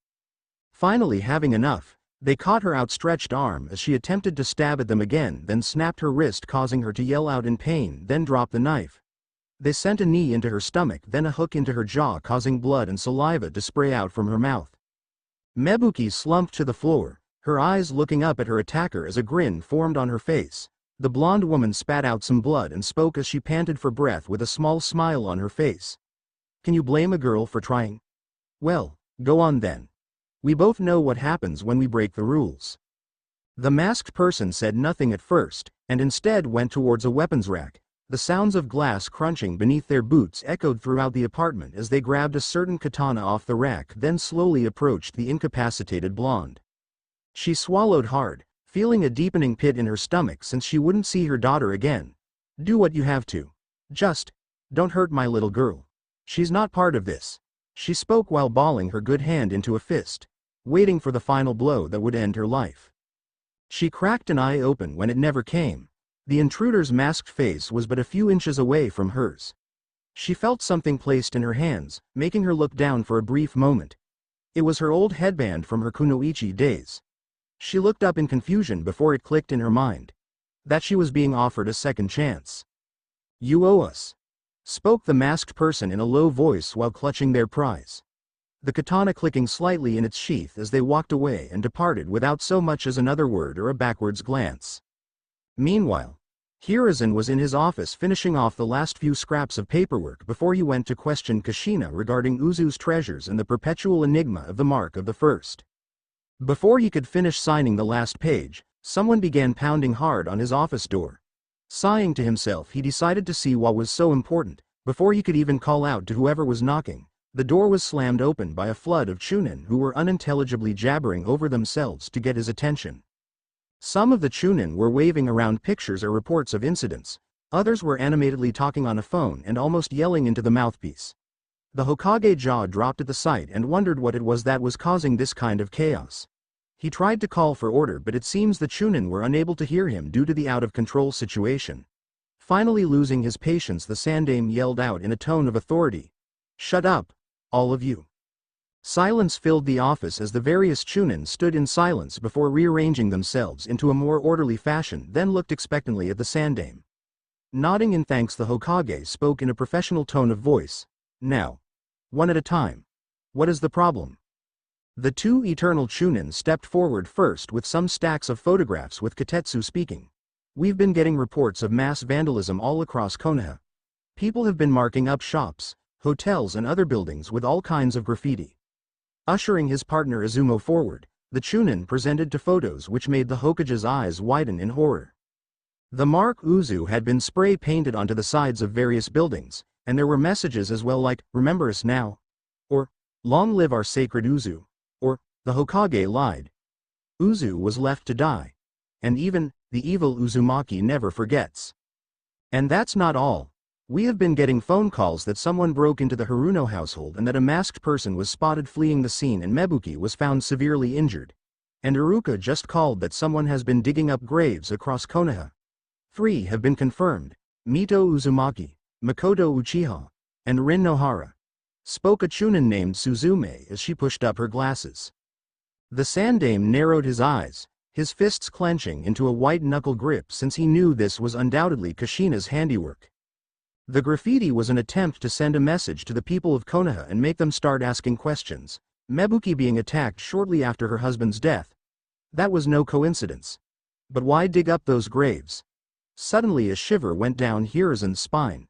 Finally, having enough, they caught her outstretched arm as she attempted to stab at them again, then snapped her wrist, causing her to yell out in pain, then drop the knife. They sent a knee into her stomach, then a hook into her jaw, causing blood and saliva to spray out from her mouth. Mebuki slumped to the floor, her eyes looking up at her attacker as a grin formed on her face. The blonde woman spat out some blood and spoke as she panted for breath with a small smile on her face. "Can you blame a girl for trying? Well, go on then. We both know what happens when we break the rules." The masked person said nothing at first, and instead went towards a weapons rack. The sounds of glass crunching beneath their boots echoed throughout the apartment as they grabbed a certain katana off the rack, then slowly approached the incapacitated blonde. She swallowed hard, feeling a deepening pit in her stomach since she wouldn't see her daughter again. "Do what you have to. Just don't hurt my little girl. She's not part of this," she spoke while balling her good hand into a fist, waiting for the final blow that would end her life. She cracked an eye open when it never came. The intruder's masked face was but a few inches away from hers. She felt something placed in her hands, making her look down for a brief moment. It was her old headband from her kunoichi days. She looked up in confusion before it clicked in her mind that she was being offered a second chance. "You owe us," spoke the masked person in a low voice while clutching their prize, the katana clicking slightly in its sheath as they walked away and departed without so much as another word or a backwards glance. Meanwhile, Hiruzen was in his office finishing off the last few scraps of paperwork before he went to question Kushina regarding Uzu's treasures and the perpetual enigma of the Mark of the First. Before he could finish signing the last page, someone began pounding hard on his office door. Sighing to himself, he decided to see what was so important. Before he could even call out to whoever was knocking, the door was slammed open by a flood of chunin who were unintelligibly jabbering over themselves to get his attention. Some of the chunin were waving around pictures or reports of incidents. Others were animatedly talking on a phone and almost yelling into the mouthpiece. The Hokage jaw dropped at the sight and wondered what it was that was causing this kind of chaos. He tried to call for order, but it seems the chunin were unable to hear him due to the out-of-control situation. Finally losing his patience, the Sandaime yelled out in a tone of authority, "Shut up, all of you." Silence filled the office as the various chunin stood in silence before rearranging themselves into a more orderly fashion, then looked expectantly at the Sandaime. Nodding in thanks, the Hokage spoke in a professional tone of voice, "Now, one at a time. What is the problem?" The two eternal chunin stepped forward first with some stacks of photographs, with Katetsu speaking. We've been getting reports of mass vandalism all across Konoha. People have been marking up shops, hotels and other buildings with all kinds of graffiti. Ushering his partner Izumo forward, the Chunin presented to photos which made the Hokage's eyes widen in horror. The mark Uzu had been spray painted onto the sides of various buildings, and there were messages as well like, "Remember us now," or, "Long live our sacred Uzu," or, "The Hokage lied. Uzu was left to die," and even, "The evil Uzumaki never forgets." And that's not all. We have been getting phone calls that someone broke into the Haruno household and that a masked person was spotted fleeing the scene and Mebuki was found severely injured. And Iruka just called that someone has been digging up graves across Konoha. 3 have been confirmed: Mito Uzumaki, Makoto Uchiha, and Rin Nohara. Spoke a Chunin named Suzume as she pushed up her glasses. The Sandame narrowed his eyes, his fists clenching into a white-knuckle grip since he knew this was undoubtedly Kushina's handiwork. The graffiti was an attempt to send a message to the people of Konoha and make them start asking questions. Mebuki being attacked shortly after her husband's death. That was no coincidence. But why dig up those graves? Suddenly a shiver went down Hiruzen's spine.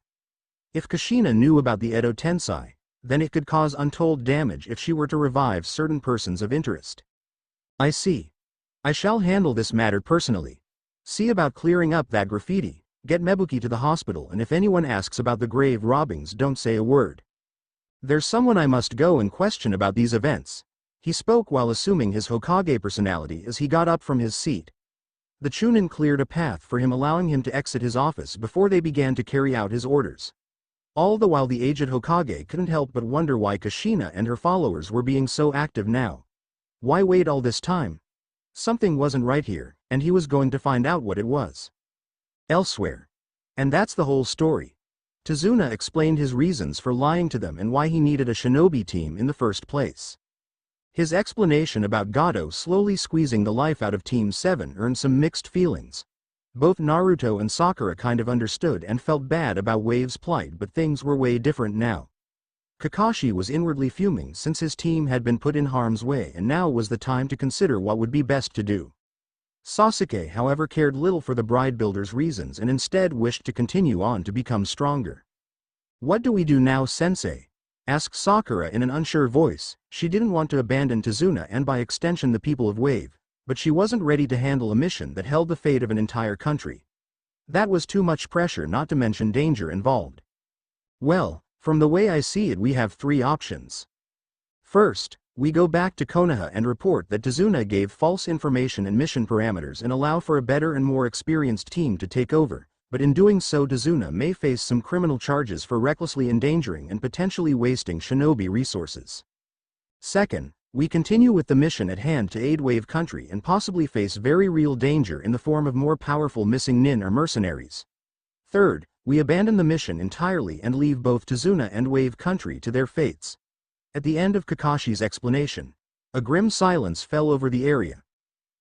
If Kushina knew about the Edo Tensei, then it could cause untold damage if she were to revive certain persons of interest. I see. I shall handle this matter personally. See about clearing up that graffiti, get Mebuki to the hospital, and if anyone asks about the grave robbings, don't say a word. There's someone I must go and question about these events. He spoke while assuming his Hokage personality as he got up from his seat. The Chunin cleared a path for him, allowing him to exit his office before they began to carry out his orders. All the while the aged Hokage couldn't help but wonder why Kushina and her followers were being so active now. Why wait all this time? Something wasn't right here, and he was going to find out what it was. Elsewhere. And that's the whole story. Tazuna explained his reasons for lying to them and why he needed a shinobi team in the first place. His explanation about Gato slowly squeezing the life out of Team 7 earned some mixed feelings. Both Naruto and Sakura kind of understood and felt bad about Wave's plight, but things were way different now. Kakashi was inwardly fuming since his team had been put in harm's way, and now was the time to consider what would be best to do. Sasuke, however, cared little for the bride builder's reasons and instead wished to continue on to become stronger. "What do we do now, sensei?" asked Sakura in an unsure voice. She didn't want to abandon Tazuna and by extension the people of Wave, but she wasn't ready to handle a mission that held the fate of an entire country. That was too much pressure, not to mention danger involved. "Well, from the way I see it, we have 3 options. First, we go back to Konoha and report that Tazuna gave false information and mission parameters and allow for a better and more experienced team to take over, but in doing so Tazuna may face some criminal charges for recklessly endangering and potentially wasting shinobi resources. Second, we continue with the mission at hand to aid Wave Country and possibly face very real danger in the form of more powerful missing nin or mercenaries. Third, we abandon the mission entirely and leave both Tazuna and Wave Country to their fates." At the end of Kakashi's explanation, a grim silence fell over the area.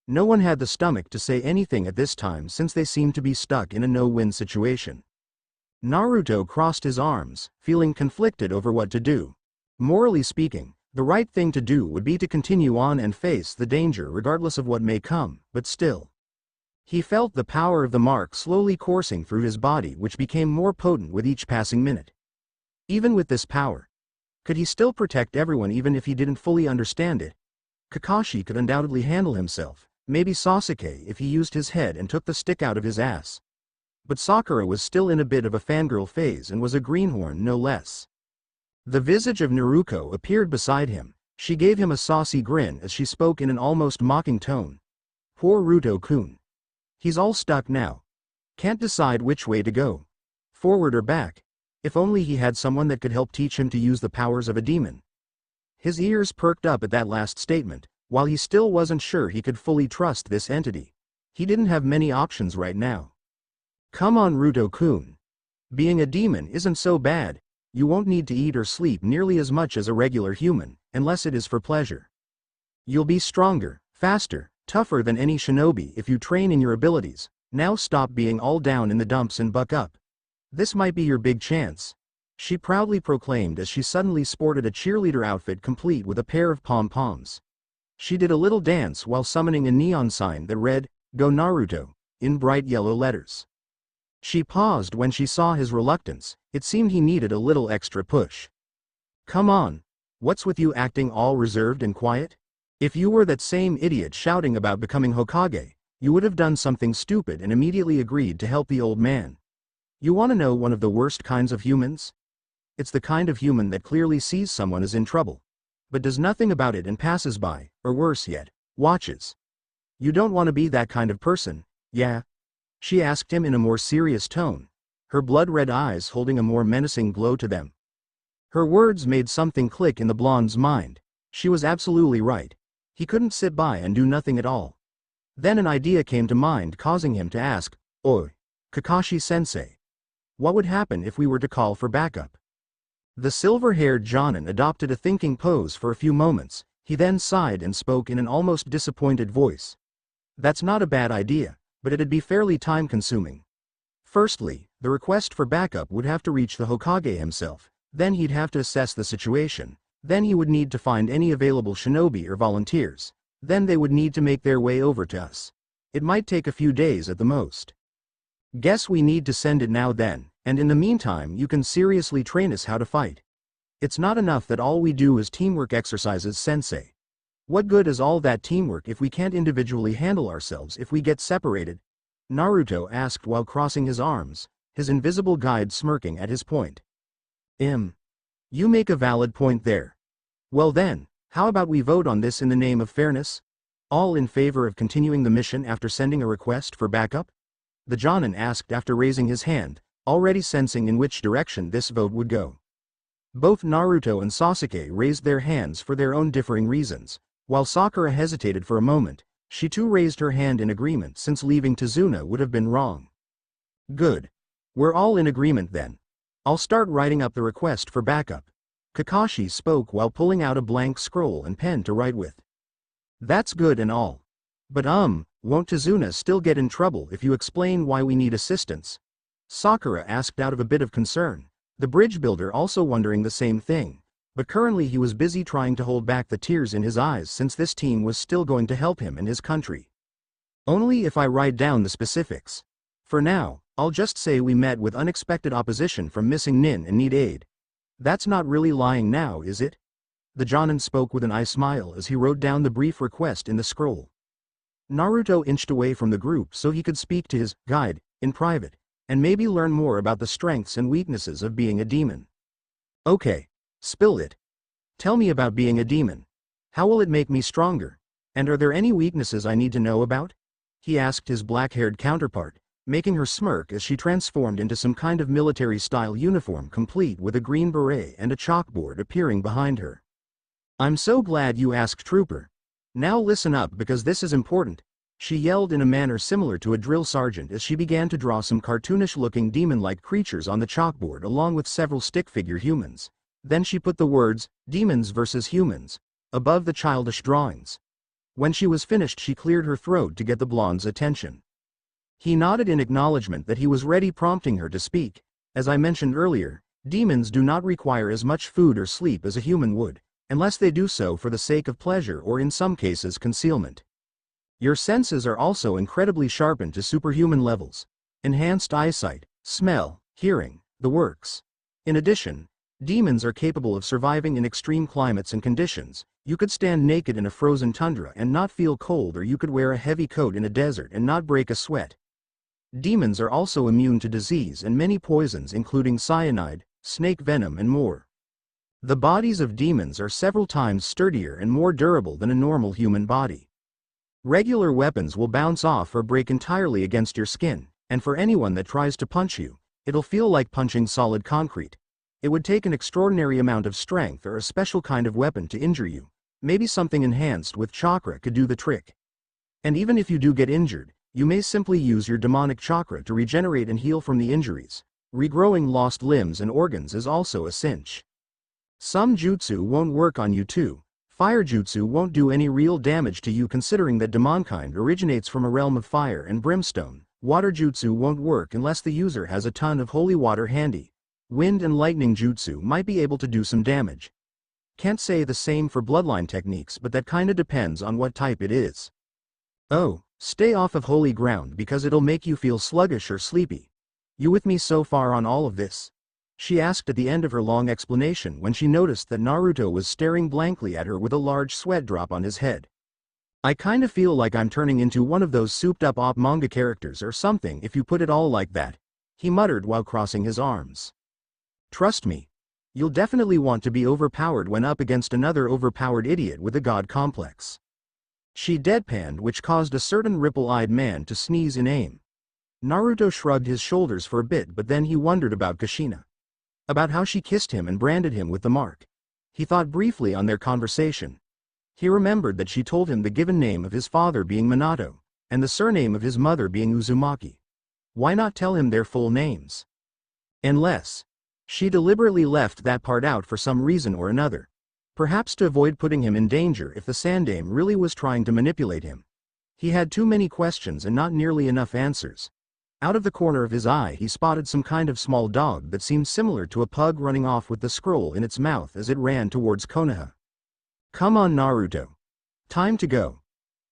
No one had the stomach to say anything at this time since they seemed to be stuck in a no-win situation. Naruto crossed his arms, feeling conflicted over what to do. Morally speaking, the right thing to do would be to continue on and face the danger regardless of what may come, but still. He felt the power of the mark slowly coursing through his body, which became more potent with each passing minute. Even with this power, could he still protect everyone even if he didn't fully understand it? Kakashi could undoubtedly handle himself, maybe Sasuke if he used his head and took the stick out of his ass. But Sakura was still in a bit of a fangirl phase and was a greenhorn no less. The visage of Naruko appeared beside him. She gave him a saucy grin as she spoke in an almost mocking tone. "Poor Ruto-kun. He's all stuck now. Can't decide which way to go. Forward or back. If only he had someone that could help teach him to use the powers of a demon." His ears perked up at that last statement. While he still wasn't sure he could fully trust this entity, he didn't have many options right now. "Come on, Ruto-kun. Being a demon isn't so bad. You won't need to eat or sleep nearly as much as a regular human, unless it is for pleasure. You'll be stronger, faster, tougher than any shinobi if you train in your abilities. Now stop being all down in the dumps and buck up. This might be your big chance," she proudly proclaimed as she suddenly sported a cheerleader outfit complete with a pair of pom-poms. She did a little dance while summoning a neon sign that read, "Go Naruto," in bright yellow letters. She paused when she saw his reluctance. It seemed he needed a little extra push. Come on. What's with you acting all reserved and quiet? If you were that same idiot shouting about becoming Hokage, you would have done something stupid and immediately agreed to help the old man. You want to know one of the worst kinds of humans? It's the kind of human that clearly sees someone is in trouble, but does nothing about it and passes by, or worse yet, watches. You don't want to be that kind of person, yeah? She asked him in a more serious tone, her blood-red eyes holding a more menacing glow to them. Her words made something click in the blonde's mind. She was absolutely right. He couldn't sit by and do nothing at all. Then an idea came to mind, causing him to ask, "Oi, Kakashi-sensei, what would happen if we were to call for backup?" The silver-haired Jonin adopted a thinking pose for a few moments. He then sighed and spoke in an almost disappointed voice. That's not a bad idea, but it'd be fairly time-consuming. Firstly, the request for backup would have to reach the Hokage himself, then he'd have to assess the situation, then he would need to find any available shinobi or volunteers, then they would need to make their way over to us. It might take a few days at the most. Guess we need to send it now then, and in the meantime you can seriously train us how to fight. It's not enough that all we do is teamwork exercises, sensei. What good is all that teamwork if we can't individually handle ourselves if we get separated? Naruto asked while crossing his arms, his invisible guide smirking at his point. You make a valid point there. Well then, how about we vote on this in the name of fairness? All in favor of continuing the mission after sending a request for backup? The Jonin asked after raising his hand, already sensing in which direction this vote would go. Both Naruto and Sasuke raised their hands for their own differing reasons, while Sakura hesitated for a moment. She too raised her hand in agreement since leaving Tazuna would have been wrong. Good. We're all in agreement then. I'll start writing up the request for backup. Kakashi spoke while pulling out a blank scroll and pen to write with. That's good and all. But won't Tazuna still get in trouble if you explain why we need assistance? Sakura asked out of a bit of concern, the bridge builder also wondering the same thing, but currently he was busy trying to hold back the tears in his eyes since this team was still going to help him and his country. Only if I write down the specifics. For now, I'll just say we met with unexpected opposition from missing Nin and need aid. That's not really lying now, is it? The Jonin spoke with an eye smile as he wrote down the brief request in the scroll. Naruto inched away from the group so he could speak to his guide in private, and maybe learn more about the strengths and weaknesses of being a demon. Okay, spill it. Tell me about being a demon. How will it make me stronger? And are there any weaknesses I need to know about? He asked his black-haired counterpart, making her smirk as she transformed into some kind of military-style uniform complete with a green beret and a chalkboard appearing behind her. I'm so glad you asked, Trooper. Now listen up because this is important, she yelled in a manner similar to a drill sergeant as she began to draw some cartoonish-looking demon-like creatures on the chalkboard along with several stick-figure humans. Then she put the words, "Demons versus Humans," above the childish drawings. When she was finished she cleared her throat to get the blonde's attention. He nodded in acknowledgement that he was ready, prompting her to speak. As I mentioned earlier, demons do not require as much food or sleep as a human would, unless they do so for the sake of pleasure or in some cases concealment. Your senses are also incredibly sharpened to superhuman levels. Enhanced eyesight, smell, hearing, the works. In addition, demons are capable of surviving in extreme climates and conditions. You could stand naked in a frozen tundra and not feel cold, or you could wear a heavy coat in a desert and not break a sweat. Demons are also immune to disease and many poisons including cyanide, snake venom and more. The bodies of demons are several times sturdier and more durable than a normal human body. Regular weapons will bounce off or break entirely against your skin, and for anyone that tries to punch you, it'll feel like punching solid concrete. It would take an extraordinary amount of strength or a special kind of weapon to injure you. Maybe something enhanced with chakra could do the trick. And even if you do get injured, you may simply use your demonic chakra to regenerate and heal from the injuries. Regrowing lost limbs and organs is also a cinch. Some jutsu won't work on you too. Fire jutsu won't do any real damage to you considering that demonkind originates from a realm of fire and brimstone. Water jutsu won't work unless the user has a ton of holy water handy. Wind and lightning jutsu might be able to do some damage. Can't say the same for bloodline techniques, but that kinda depends on what type it is. Oh, Stay off of holy ground because it'll make you feel sluggish or sleepy. You with me so far on all of this? She asked at the end of her long explanation when she noticed that Naruto was staring blankly at her with a large sweat drop on his head. I kinda feel like I'm turning into one of those souped-up op manga characters or something if you put it all like that, he muttered while crossing his arms. Trust me. You'll definitely want to be overpowered when up against another overpowered idiot with a god complex. She deadpanned, which caused a certain ripple-eyed man to sneeze in aim. Naruto shrugged his shoulders for a bit, but then he wondered about Kushina. About how she kissed him and branded him with the mark. He thought briefly on their conversation. He remembered that she told him the given name of his father being Minato, and the surname of his mother being Uzumaki. Why not tell him their full names? Unless she deliberately left that part out for some reason or another. Perhaps to avoid putting him in danger if the Sandaime really was trying to manipulate him. He had too many questions and not nearly enough answers. Out of the corner of his eye he spotted some kind of small dog that seemed similar to a pug running off with the scroll in its mouth as it ran towards Konoha. Come on Naruto. Time to go.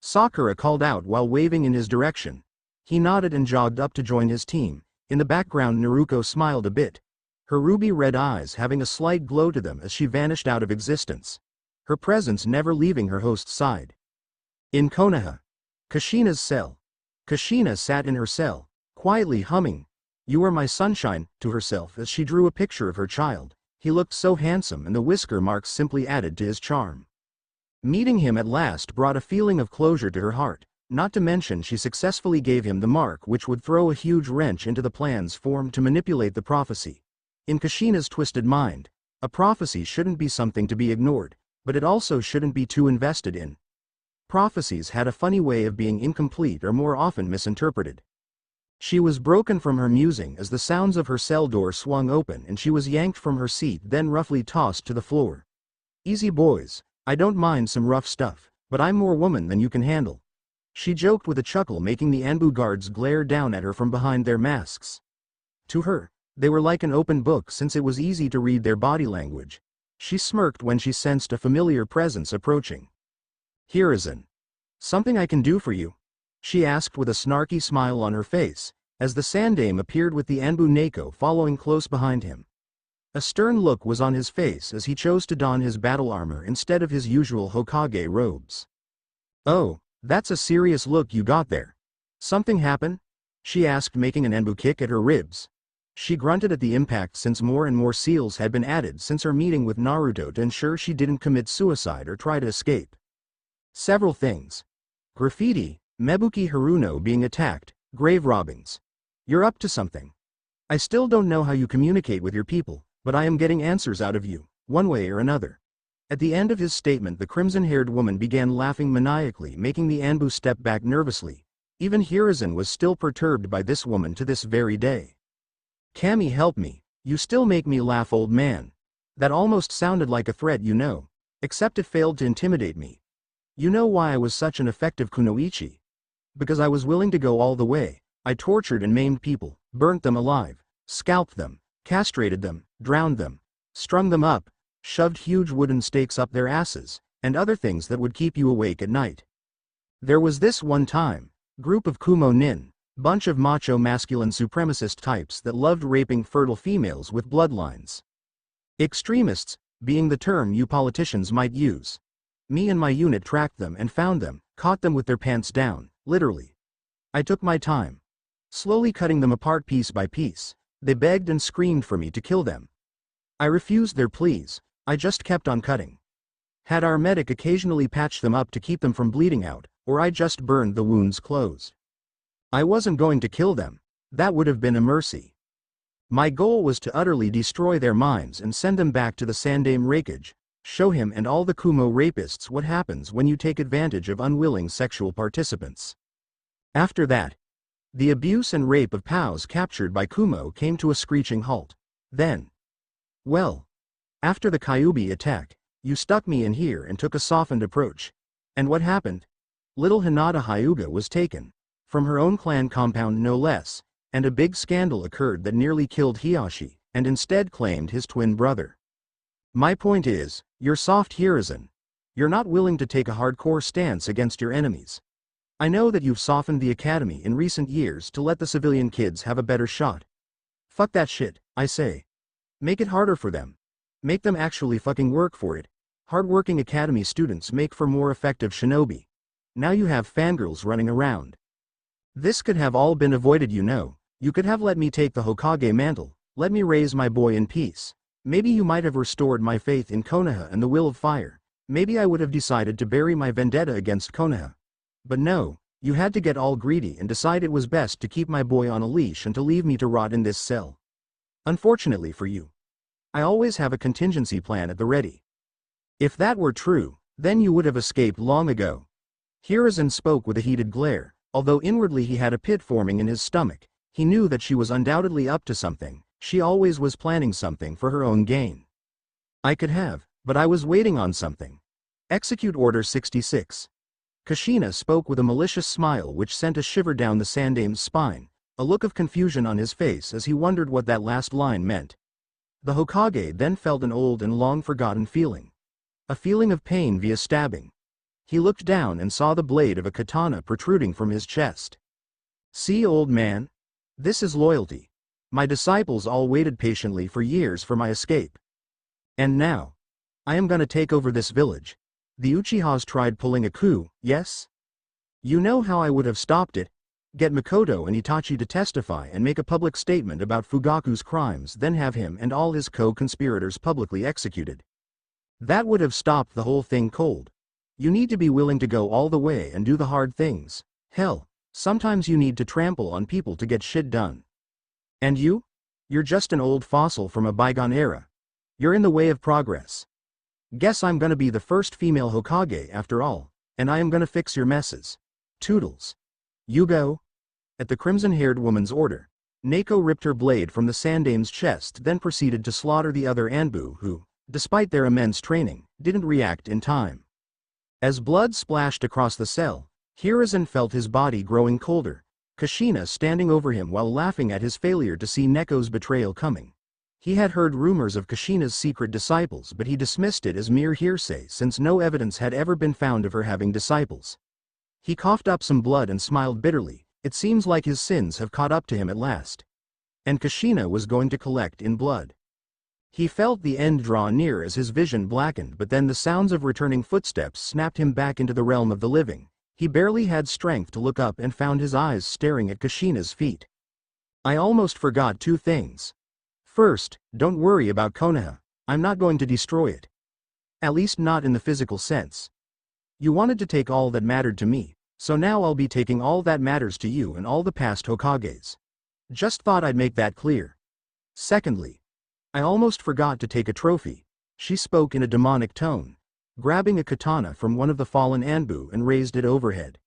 Sakura called out while waving in his direction. He nodded and jogged up to join his team. In the background Naruto smiled a bit. Her ruby-red eyes having a slight glow to them as she vanished out of existence. Her presence never leaving her host's side. In Konoha. Kushina's cell. Kushina sat in her cell, quietly humming, "You are my sunshine," to herself as she drew a picture of her child. He looked so handsome and the whisker marks simply added to his charm. Meeting him at last brought a feeling of closure to her heart, not to mention she successfully gave him the mark which would throw a huge wrench into the plans formed to manipulate the prophecy. In Kushina's twisted mind, a prophecy shouldn't be something to be ignored, but it also shouldn't be too invested in. Prophecies had a funny way of being incomplete or more often misinterpreted. She was broken from her musing as the sounds of her cell door swung open and she was yanked from her seat, then roughly tossed to the floor. Easy boys, I don't mind some rough stuff, but I'm more woman than you can handle. She joked with a chuckle, making the Anbu guards glare down at her from behind their masks. To her, they were like an open book since it was easy to read their body language. She smirked when she sensed a familiar presence approaching. Hiruzen. Something I can do for you? She asked with a snarky smile on her face, as the Sandaime appeared with the Anbu Neko following close behind him. A stern look was on his face as he chose to don his battle armor instead of his usual Hokage robes. Oh, that's a serious look you got there. Something happen? She asked, making an Anbu kick at her ribs. She grunted at the impact since more and more seals had been added since her meeting with Naruto to ensure she didn't commit suicide or try to escape. Several things. Graffiti, Mebuki Haruno being attacked, grave robbings. You're up to something. I still don't know how you communicate with your people, but I am getting answers out of you, one way or another. At the end of his statement the crimson-haired woman began laughing maniacally, making the Anbu step back nervously. Even Hiruzen was still perturbed by this woman to this very day. Kami, help me, you still make me laugh, old man. That almost sounded like a threat, you know. Except it failed to intimidate me. You know why I was such an effective kunoichi? Because I was willing to go all the way. I tortured and maimed people, burnt them alive, scalped them, castrated them, drowned them, strung them up, shoved huge wooden stakes up their asses, and other things that would keep you awake at night. There was this one time, group of Kumo Nin, bunch of macho masculine supremacist types that loved raping fertile females with bloodlines. Extremists, being the term you politicians might use. Me and my unit tracked them and found them, caught them with their pants down, literally. I took my time. Slowly cutting them apart piece by piece. They begged and screamed for me to kill them. I refused their pleas, I just kept on cutting. Had our medic occasionally patched them up to keep them from bleeding out, or I just burned the wounds closed. I wasn't going to kill them. That would have been a mercy. My goal was to utterly destroy their minds and send them back to the Sandaime Raikage, show him and all the Kumo rapists what happens when you take advantage of unwilling sexual participants. After that, the abuse and rape of POWs captured by Kumo came to a screeching halt. Then, well, after the Kyuubi attack, you stuck me in here and took a softened approach. And what happened? Little Hinata Hyuga was taken. From her own clan compound no less, and a big scandal occurred that nearly killed Hiyashi, and instead claimed his twin brother. My point is, you're soft, Hiruzen. You're not willing to take a hardcore stance against your enemies. I know that you've softened the academy in recent years to let the civilian kids have a better shot. Fuck that shit, I say. Make it harder for them. Make them actually fucking work for it. Hardworking academy students make for more effective shinobi. Now you have fangirls running around. This could have all been avoided, you know. You could have let me take the Hokage mantle, let me raise my boy in peace. Maybe you might have restored my faith in Konoha and the will of fire. Maybe I would have decided to bury my vendetta against Konoha. But no, you had to get all greedy and decide it was best to keep my boy on a leash and to leave me to rot in this cell. Unfortunately for you, I always have a contingency plan at the ready. If that were true, then you would have escaped long ago. Hiruzen spoke with a heated glare, although inwardly he had a pit forming in his stomach. He knew that she was undoubtedly up to something. She always was planning something for her own gain. I could have, but I was waiting on something. Execute Order 66. Kushina spoke with a malicious smile which sent a shiver down the Sandame's spine, a look of confusion on his face as he wondered what that last line meant. The Hokage then felt an old and long-forgotten feeling. A feeling of pain via stabbing. He looked down and saw the blade of a katana protruding from his chest. See, old man? This is loyalty. My disciples all waited patiently for years for my escape. And now, I am gonna take over this village. The Uchihas tried pulling a coup, yes? You know how I would have stopped it? Get Mikoto and Itachi to testify and make a public statement about Fugaku's crimes, then have him and all his co-conspirators publicly executed. That would have stopped the whole thing cold. You need to be willing to go all the way and do the hard things. Hell, sometimes you need to trample on people to get shit done. And you? You're just an old fossil from a bygone era. You're in the way of progress. Guess I'm gonna be the first female Hokage after all, and I am gonna fix your messes. Toodles. You go. At the crimson-haired woman's order, Neko ripped her blade from the Sandame's chest, then proceeded to slaughter the other Anbu who, despite their immense training, didn't react in time. As blood splashed across the cell, Hiruzen felt his body growing colder, Kushina standing over him while laughing at his failure to see Neko's betrayal coming. He had heard rumors of Kushina's secret disciples, but he dismissed it as mere hearsay since no evidence had ever been found of her having disciples. He coughed up some blood and smiled bitterly. It seems like his sins have caught up to him at last. And Kushina was going to collect in blood. He felt the end draw near as his vision blackened, but then the sounds of returning footsteps snapped him back into the realm of the living. He barely had strength to look up and found his eyes staring at Kushina's feet. I almost forgot two things. First, don't worry about Konoha. I'm not going to destroy it. At least not in the physical sense. You wanted to take all that mattered to me, so now I'll be taking all that matters to you and all the past Hokages. Just thought I'd make that clear. Secondly, I almost forgot to take a trophy. She spoke in a demonic tone, grabbing a katana from one of the fallen Anbu and raised it overhead.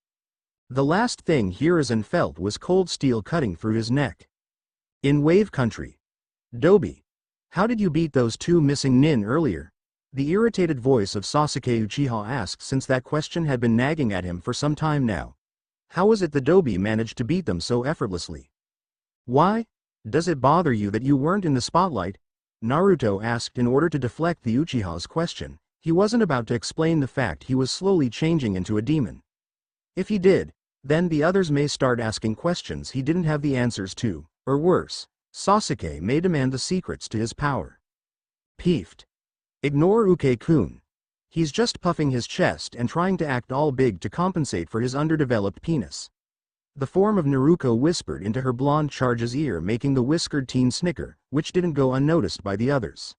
The last thing Hiruzen felt was cold steel cutting through his neck. In Wave Country. Dobi. How did you beat those two missing nin earlier? The irritated voice of Sasuke Uchiha asked, since that question had been nagging at him for some time now. How was it the Dobi managed to beat them so effortlessly? Why? Does it bother you that you weren't in the spotlight? Naruto asked in order to deflect the Uchiha's question. He wasn't about to explain the fact he was slowly changing into a demon. If he did, then the others may start asking questions he didn't have the answers to, or worse, Sasuke may demand the secrets to his power. Peeved. Ignore Uke-kun. He's just puffing his chest and trying to act all big to compensate for his underdeveloped penis. The form of Naruto whispered into her blonde charge's ear, making the whiskered teen snicker, which didn't go unnoticed by the others.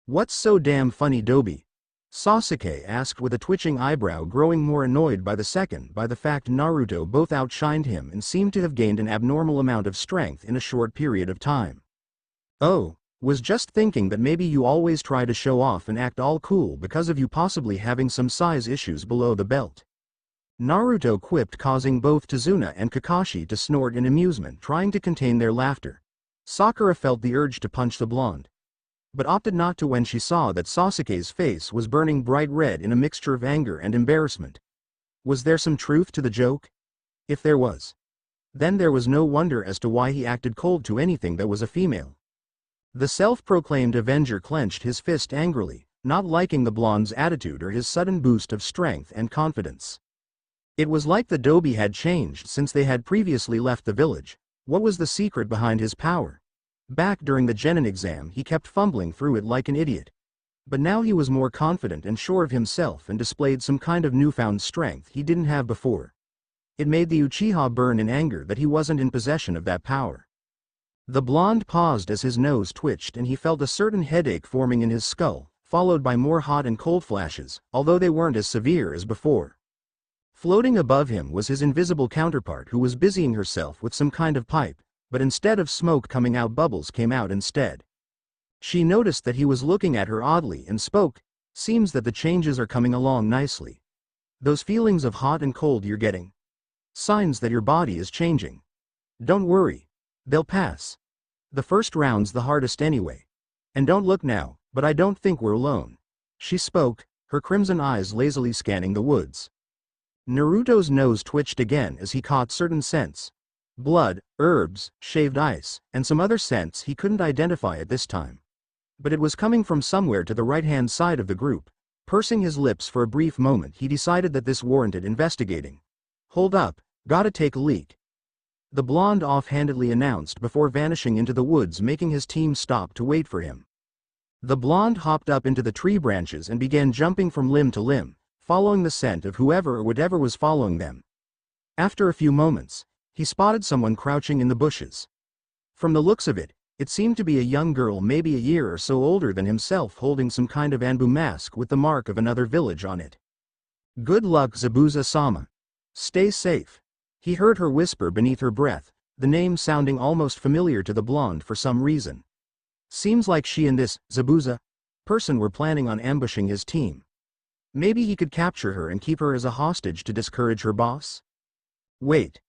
What's so damn funny, Dobi? Sasuke asked with a twitching eyebrow, growing more annoyed by the fact Naruto both outshined him and seemed to have gained an abnormal amount of strength in a short period of time. Oh, was just thinking that maybe you always try to show off and act all cool because of you possibly having some size issues below the belt. Naruto quipped, causing both Tazuna and Kakashi to snort in amusement, trying to contain their laughter. Sakura felt the urge to punch the blonde, but opted not to when she saw that Sasuke's face was burning bright red in a mixture of anger and embarrassment. Was there some truth to the joke? If there was, then there was no wonder as to why he acted cold to anything that was a female. The self-proclaimed Avenger clenched his fist angrily, not liking the blonde's attitude or his sudden boost of strength and confidence. It was like the Dobi had changed since they had previously left the village. What was the secret behind his power? Back during the Genin exam he kept fumbling through it like an idiot. But now he was more confident and sure of himself and displayed some kind of newfound strength he didn't have before. It made the Uchiha burn in anger that he wasn't in possession of that power. The blonde paused as his nose twitched and he felt a certain headache forming in his skull, followed by more hot and cold flashes, although they weren't as severe as before. Floating above him was his invisible counterpart who was busying herself with some kind of pipe, but instead of smoke coming out, bubbles came out instead. She noticed that he was looking at her oddly and spoke, "Seems that the changes are coming along nicely. Those feelings of hot and cold you're getting? Signs that your body is changing. Don't worry. They'll pass. The first round's the hardest anyway. And don't look now, but I don't think we're alone." She spoke, her crimson eyes lazily scanning the woods. Naruto's nose twitched again as he caught certain scents. Blood, herbs, shaved ice, and some other scents he couldn't identify at this time. But it was coming from somewhere to the right-hand side of the group. Pursing his lips for a brief moment he decided that this warranted investigating. "Hold up, gotta take a leak," the blonde offhandedly announced before vanishing into the woods, making his team stop to wait for him. The blonde hopped up into the tree branches and began jumping from limb to limb, following the scent of whoever or whatever was following them. After a few moments, he spotted someone crouching in the bushes. From the looks of it, it seemed to be a young girl maybe a year or so older than himself, holding some kind of Anbu mask with the mark of another village on it. "Good luck, Zabuza-sama. Stay safe," he heard her whisper beneath her breath, the name sounding almost familiar to the blonde for some reason. Seems like she and this Zabuza person were planning on ambushing his team. Maybe he could capture her and keep her as a hostage to discourage her boss? Wait.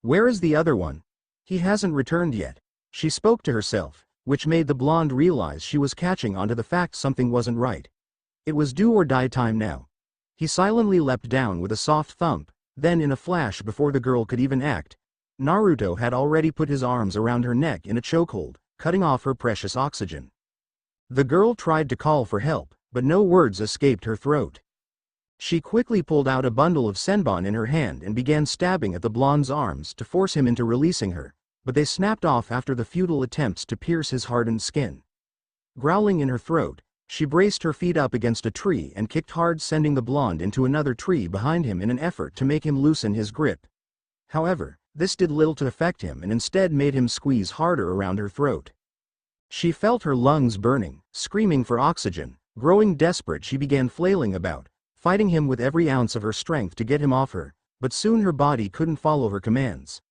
Where is the other one? He hasn't returned yet. She spoke to herself, which made the blonde realize she was catching on to the fact something wasn't right. It was do or die time now. He silently leapt down with a soft thump, then in a flash before the girl could even act, Naruto had already put his arms around her neck in a chokehold, cutting off her precious oxygen. The girl tried to call for help, but no words escaped her throat. She quickly pulled out a bundle of senbon in her hand and began stabbing at the blonde's arms to force him into releasing her, but they snapped off after the futile attempts to pierce his hardened skin. Growling in her throat, she braced her feet up against a tree and kicked hard, sending the blonde into another tree behind him in an effort to make him loosen his grip. However, this did little to affect him and instead made him squeeze harder around her throat. She felt her lungs burning, screaming for oxygen. Growing desperate, she began flailing about, fighting him with every ounce of her strength to get him off her, but soon her body couldn't follow her commands.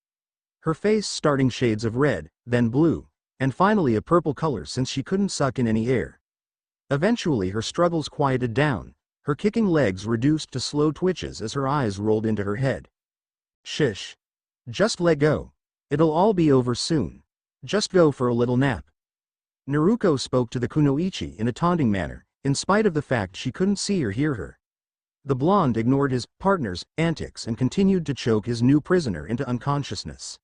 Her face starting shades of red, then blue, and finally a purple color since she couldn't suck in any air. Eventually her struggles quieted down, her kicking legs reduced to slow twitches as her eyes rolled into her head. "Shish. Just let go. It'll all be over soon. Just go for a little nap." Naruto spoke to the kunoichi in a taunting manner, in spite of the fact she couldn't see or hear her. The blonde ignored his partner's antics and continued to choke his new prisoner into unconsciousness.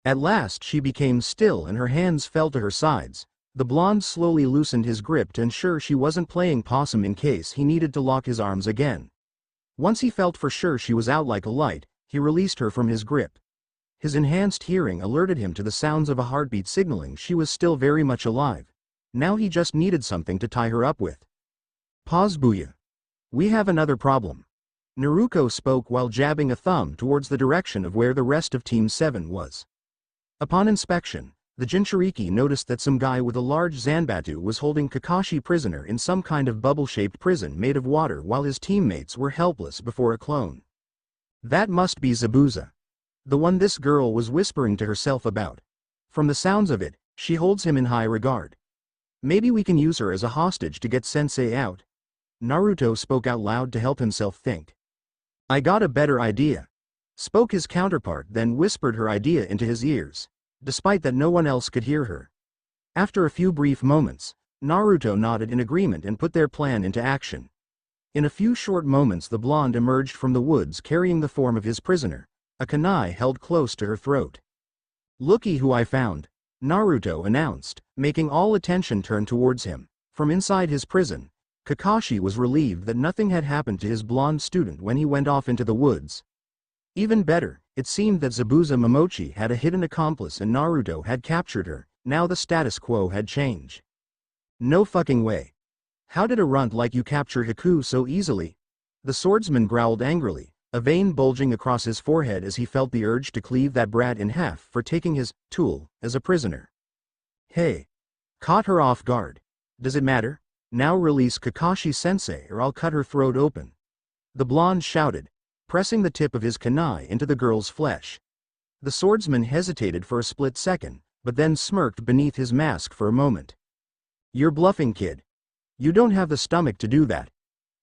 At last she became still and her hands fell to her sides. The blonde slowly loosened his grip to ensure she wasn't playing possum in case he needed to lock his arms again. Once he felt for sure she was out like a light, he released her from his grip. His enhanced hearing alerted him to the sounds of a heartbeat signaling she was still very much alive. Now he just needed something to tie her up with. "Pause, Booya. We have another problem." Naruto spoke while jabbing a thumb towards the direction of where the rest of Team 7 was. Upon inspection, the Jinchuriki noticed that some guy with a large Zanbatu was holding Kakashi prisoner in some kind of bubble-shaped prison made of water while his teammates were helpless before a clone. That must be Zabuza. The one this girl was whispering to herself about. From the sounds of it, she holds him in high regard. Maybe we can use her as a hostage to get Sensei out. Naruto spoke out loud to help himself think. "I got a better idea," spoke his counterpart, then whispered her idea into his ears, despite that no one else could hear her. After a few brief moments, Naruto nodded in agreement and put their plan into action. In a few short moments the blonde emerged from the woods carrying the form of his prisoner, a kunai held close to her throat. "Looky who I found," Naruto announced, making all attention turn towards him. From inside his prison, Kakashi was relieved that nothing had happened to his blonde student when he went off into the woods. Even better, it seemed that Zabuza Momochi had a hidden accomplice and Naruto had captured her. Now the status quo had changed. No fucking way. How did a runt like you capture Haku so easily? The swordsman growled angrily, a vein bulging across his forehead as he felt the urge to cleave that brat in half for taking his tool as a prisoner. Hey. Caught her off guard. Does it matter? Now release Kakashi-sensei or I'll cut her throat open. The blonde shouted, pressing the tip of his kunai into the girl's flesh. The swordsman hesitated for a split second, but then smirked beneath his mask for a moment. You're bluffing, kid. You don't have the stomach to do that.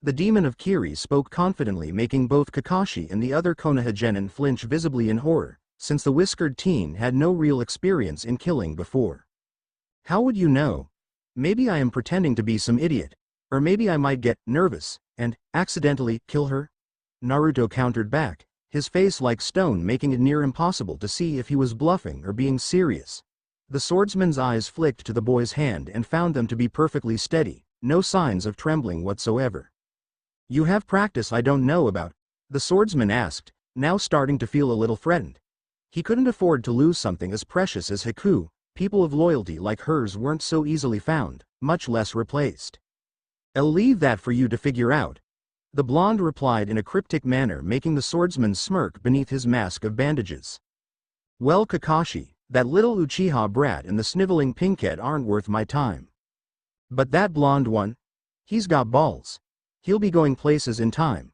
The demon of Kiri spoke confidently, making both Kakashi and the other Konoha flinch visibly in horror, since the whiskered teen had no real experience in killing before. How would you know? Maybe I am pretending to be some idiot. Or maybe I might get nervous and accidentally kill her? Naruto countered back, his face like stone, making it near impossible to see if he was bluffing or being serious. The swordsman's eyes flicked to the boy's hand and found them to be perfectly steady, no signs of trembling whatsoever. You have practice I don't know about? The swordsman asked, now starting to feel a little threatened. He couldn't afford to lose something as precious as Haku. People of loyalty like hers weren't so easily found, much less replaced. I'll leave that for you to figure out. The blonde replied in a cryptic manner, making the swordsman smirk beneath his mask of bandages. Well, Kakashi, that little Uchiha brat and the sniveling pinkhead aren't worth my time. But that blonde one? He's got balls. He'll be going places in time.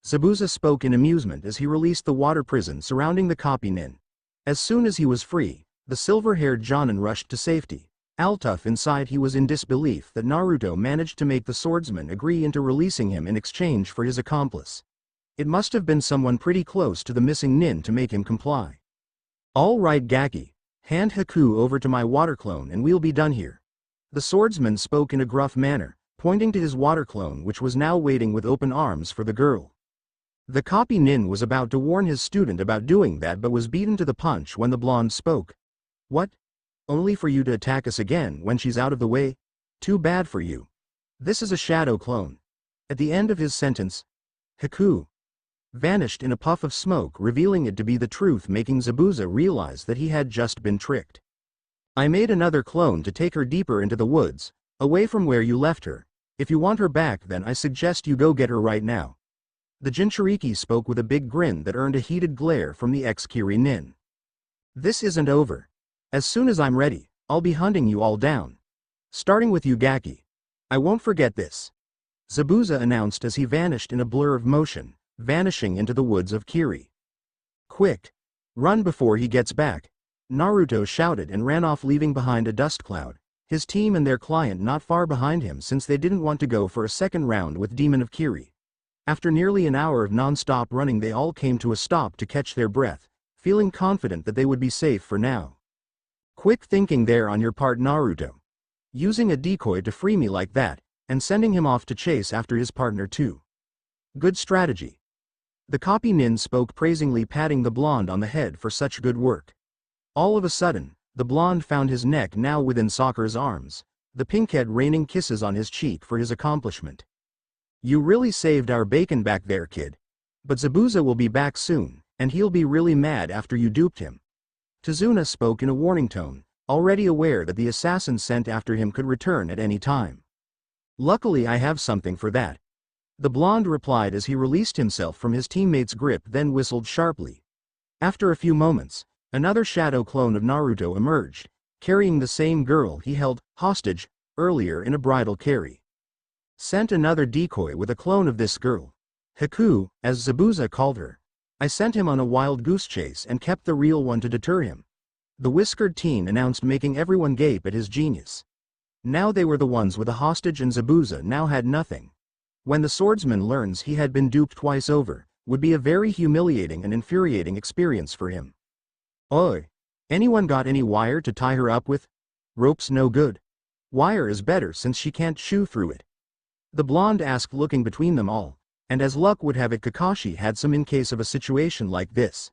Zabuza spoke in amusement as he released the water prison surrounding the copy nin. As soon as he was free, the silver-haired Jonin rushed to safety. Altuf inside, he was in disbelief that Naruto managed to make the swordsman agree into releasing him in exchange for his accomplice. It must have been someone pretty close to the missing nin to make him comply. All right, Gaki, hand Haku over to my water clone and we'll be done here. The swordsman spoke in a gruff manner, pointing to his water clone which was now waiting with open arms for the girl. The copy nin was about to warn his student about doing that but was beaten to the punch when the blonde spoke. What? Only for you to attack us again when she's out of the way? Too bad for you. This is a shadow clone. At the end of his sentence, Haku vanished in a puff of smoke, revealing it to be the truth, making Zabuza realize that he had just been tricked. I made another clone to take her deeper into the woods, away from where you left her. If you want her back, then I suggest you go get her right now. The Jinchuriki spoke with a big grin that earned a heated glare from the ex-Kiri nin. This isn't over. As soon as I'm ready, I'll be hunting you all down. Starting with you, Gaki. I won't forget this. Zabuza announced as he vanished in a blur of motion, vanishing into the woods of Kiri. Quick! Run before he gets back! Naruto shouted and ran off, leaving behind a dust cloud, his team and their client not far behind him since they didn't want to go for a second round with Demon of Kiri. After nearly an hour of non-stop running, they all came to a stop to catch their breath, feeling confident that they would be safe for now. Quick thinking there on your part, Naruto. Using a decoy to free me like that, and sending him off to chase after his partner too. Good strategy. The copy nin spoke praisingly, patting the blonde on the head for such good work. All of a sudden, the blonde found his neck now within Sakura's arms, the pinkhead raining kisses on his cheek for his accomplishment. You really saved our bacon back there, kid. But Zabuza will be back soon, and he'll be really mad after you duped him. Tazuna spoke in a warning tone, already aware that the assassin sent after him could return at any time. Luckily I have something for that. The blonde replied as he released himself from his teammate's grip, then whistled sharply. After a few moments, another shadow clone of Naruto emerged, carrying the same girl he held hostage earlier in a bridal carry. Sent another decoy with a clone of this girl. Haku, as Zabuza called her. I sent him on a wild goose chase and kept the real one to deter him. The whiskered teen announced, making everyone gape at his genius. Now they were the ones with the hostage and Zabuza now had nothing. When the swordsman learns he had been duped twice over, would be a very humiliating and infuriating experience for him. Oi! Anyone got any wire to tie her up with? Rope's no good. Wire is better since she can't chew through it. The blonde asked, looking between them all. And as luck would have it, Kakashi had some in case of a situation like this.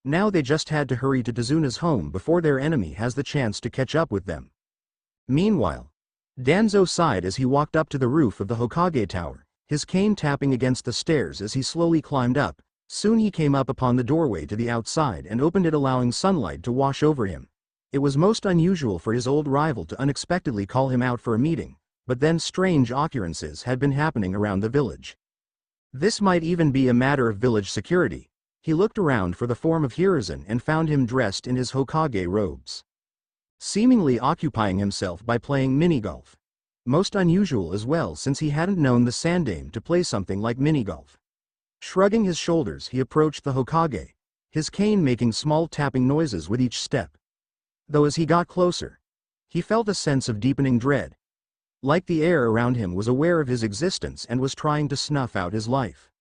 Now they just had to hurry to Tazuna's home before their enemy has the chance to catch up with them. Meanwhile, Danzo sighed as he walked up to the roof of the Hokage Tower, his cane tapping against the stairs as he slowly climbed up, Soon he came up upon the doorway to the outside and opened it, allowing sunlight to wash over him. It was most unusual for his old rival to unexpectedly call him out for a meeting, but then strange occurrences had been happening around the village. This might even be a matter of village security. He looked around for the form of Hiruzen and found him dressed in his Hokage robes, seemingly occupying himself by playing minigolf. Most unusual as well, since he hadn't known the Sandame to play something like minigolf. Shrugging his shoulders, he approached the Hokage, his cane making small tapping noises with each step. Though as he got closer, he felt a sense of deepening dread. Like the air around him was aware of his existence and was trying to snuff out his life.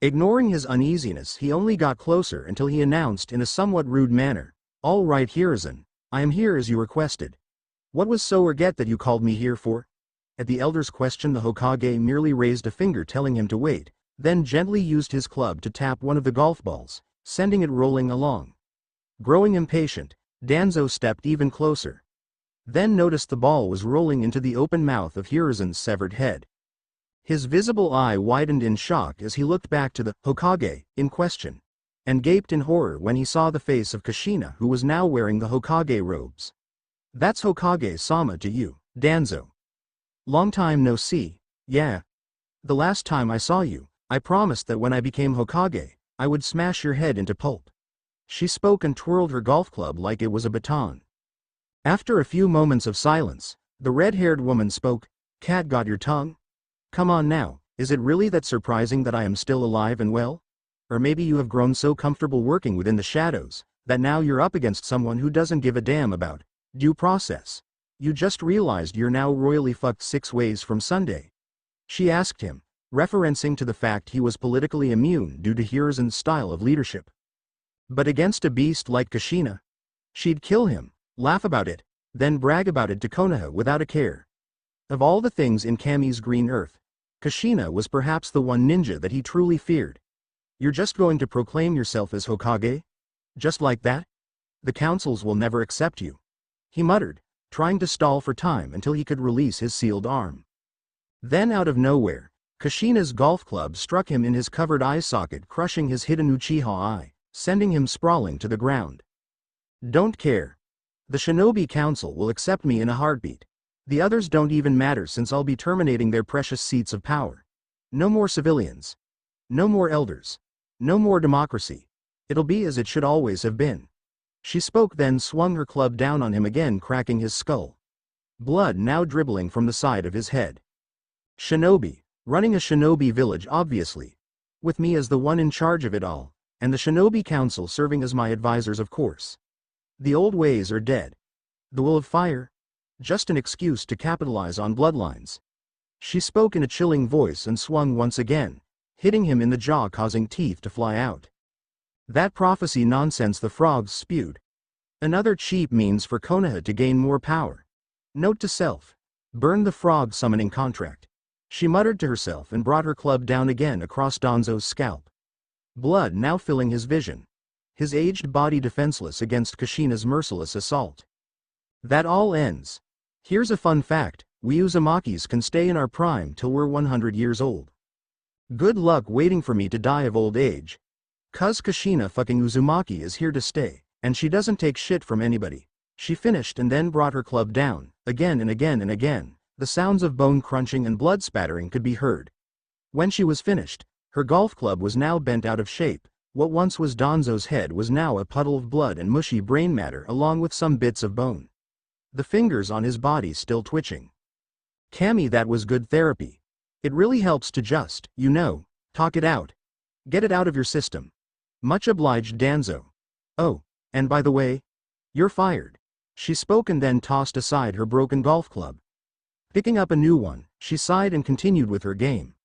Ignoring his uneasiness, he only got closer until he announced in a somewhat rude manner, "All right, Hiruzen, I am here as you requested. What was so urgent that you called me here for?" At the elder's question, the Hokage merely raised a finger telling him to wait, then gently used his club to tap one of the golf balls, sending it rolling along. Growing impatient, Danzo stepped even closer. Then noticed the ball was rolling into the open mouth of Hiruzen's severed head. His visible eye widened in shock as he looked back to the Hokage in question, and gaped in horror when he saw the face of Kushina, who was now wearing the Hokage robes. "That's Hokage-sama to you, Danzo. Long time no see, yeah. The last time I saw you, I promised that when I became Hokage, I would smash your head into pulp." She spoke and twirled her golf club like it was a baton. After a few moments of silence, the red-haired woman spoke, "Cat, got your tongue? Come on now, is it really that surprising that I am still alive and well? Or maybe you have grown so comfortable working within the shadows, that now you're up against someone who doesn't give a damn about due process. You just realized you're now royally fucked 6 ways from Sunday?" She asked him, referencing to the fact he was politically immune due to Hiruzen's style of leadership. But against a beast like Kushina, she'd kill him, laugh about it, then brag about it to Konoha without a care. Of all the things in Kami's green earth, Kushina was perhaps the one ninja that he truly feared. "You're just going to proclaim yourself as Hokage? Just like that? The councils will never accept you," he muttered, trying to stall for time until he could release his sealed arm. Then out of nowhere, Kushina's golf club struck him in his covered eye socket, crushing his hidden Uchiha eye, sending him sprawling to the ground. "Don't care. The Shinobi Council will accept me in a heartbeat. The others don't even matter, since I'll be terminating their precious seats of power. No more civilians. No more elders. No more democracy. It'll be as it should always have been." She spoke, then swung her club down on him again, cracking his skull. Blood now dribbling from the side of his head. "Shinobi. Running a shinobi village, obviously. With me as the one in charge of it all, and the Shinobi Council serving as my advisors, of course. The old ways are dead. The will of fire? Just an excuse to capitalize on bloodlines." She spoke in a chilling voice and swung once again, hitting him in the jaw, causing teeth to fly out. "That prophecy nonsense," the frogs spewed. "Another cheap means for Konoha to gain more power. Note to self: burn the frog summoning contract." She muttered to herself and brought her club down again across Danzo's scalp. Blood now filling his vision. His aged body defenseless against Kushina's merciless assault. "That all ends. Here's a fun fact: we Uzumakis can stay in our prime till we're 100 years old. Good luck waiting for me to die of old age. 'Cause Kushina fucking Uzumaki is here to stay, and she doesn't take shit from anybody." She finished and then brought her club down, again and again and again. The sounds of bone crunching and blood spattering could be heard. When she was finished, her golf club was now bent out of shape. What once was Danzo's head was now a puddle of blood and mushy brain matter, along with some bits of bone. The fingers on his body still twitching. "Kami, that was good therapy. It really helps to just, talk it out. Get it out of your system. Much obliged, Danzo. Oh, and by the way, you're fired." She spoke and then tossed aside her broken golf club. Picking up a new one, she sighed and continued with her game.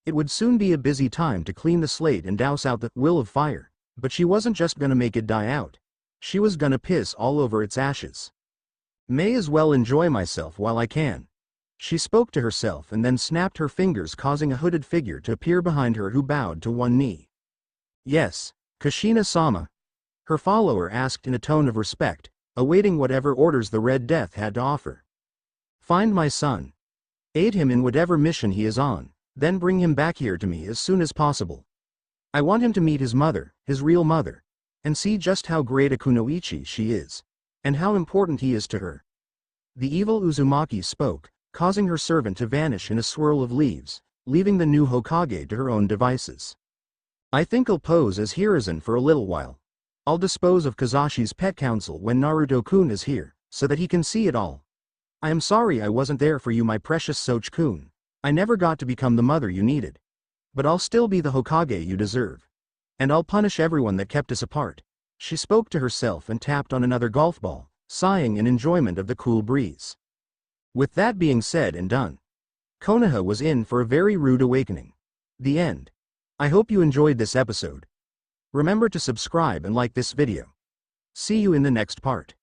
It would soon be a busy time to clean the slate and douse out the will of fire, but she wasn't just gonna make it die out. She was gonna piss all over its ashes. "May as well enjoy myself while I can." She spoke to herself and then snapped her fingers, causing a hooded figure to appear behind her who bowed to one knee. "Yes, Kushina-sama?" her follower asked in a tone of respect, awaiting whatever orders the Red Death had to offer. "Find my son. Aid him in whatever mission he is on, then bring him back here to me as soon as possible." I want him to meet his mother, his real mother, and see just how great a kunoichi she is, and how important he is to her. The evil Uzumaki spoke, causing her servant to vanish in a swirl of leaves, leaving the new Hokage to her own devices. I think I'll pose as Hiruzen for a little while. I'll dispose of Kazashi's pet council when Naruto-kun is here, so that he can see it all. I am sorry I wasn't there for you, my precious Soch-kun. I never got to become the mother you needed. But I'll still be the Hokage you deserve. And I'll punish everyone that kept us apart. She spoke to herself and tapped on another golf ball, sighing in enjoyment of the cool breeze. With that being said and done, Konoha was in for a very rude awakening. The end. I hope you enjoyed this episode. Remember to subscribe and like this video. See you in the next part.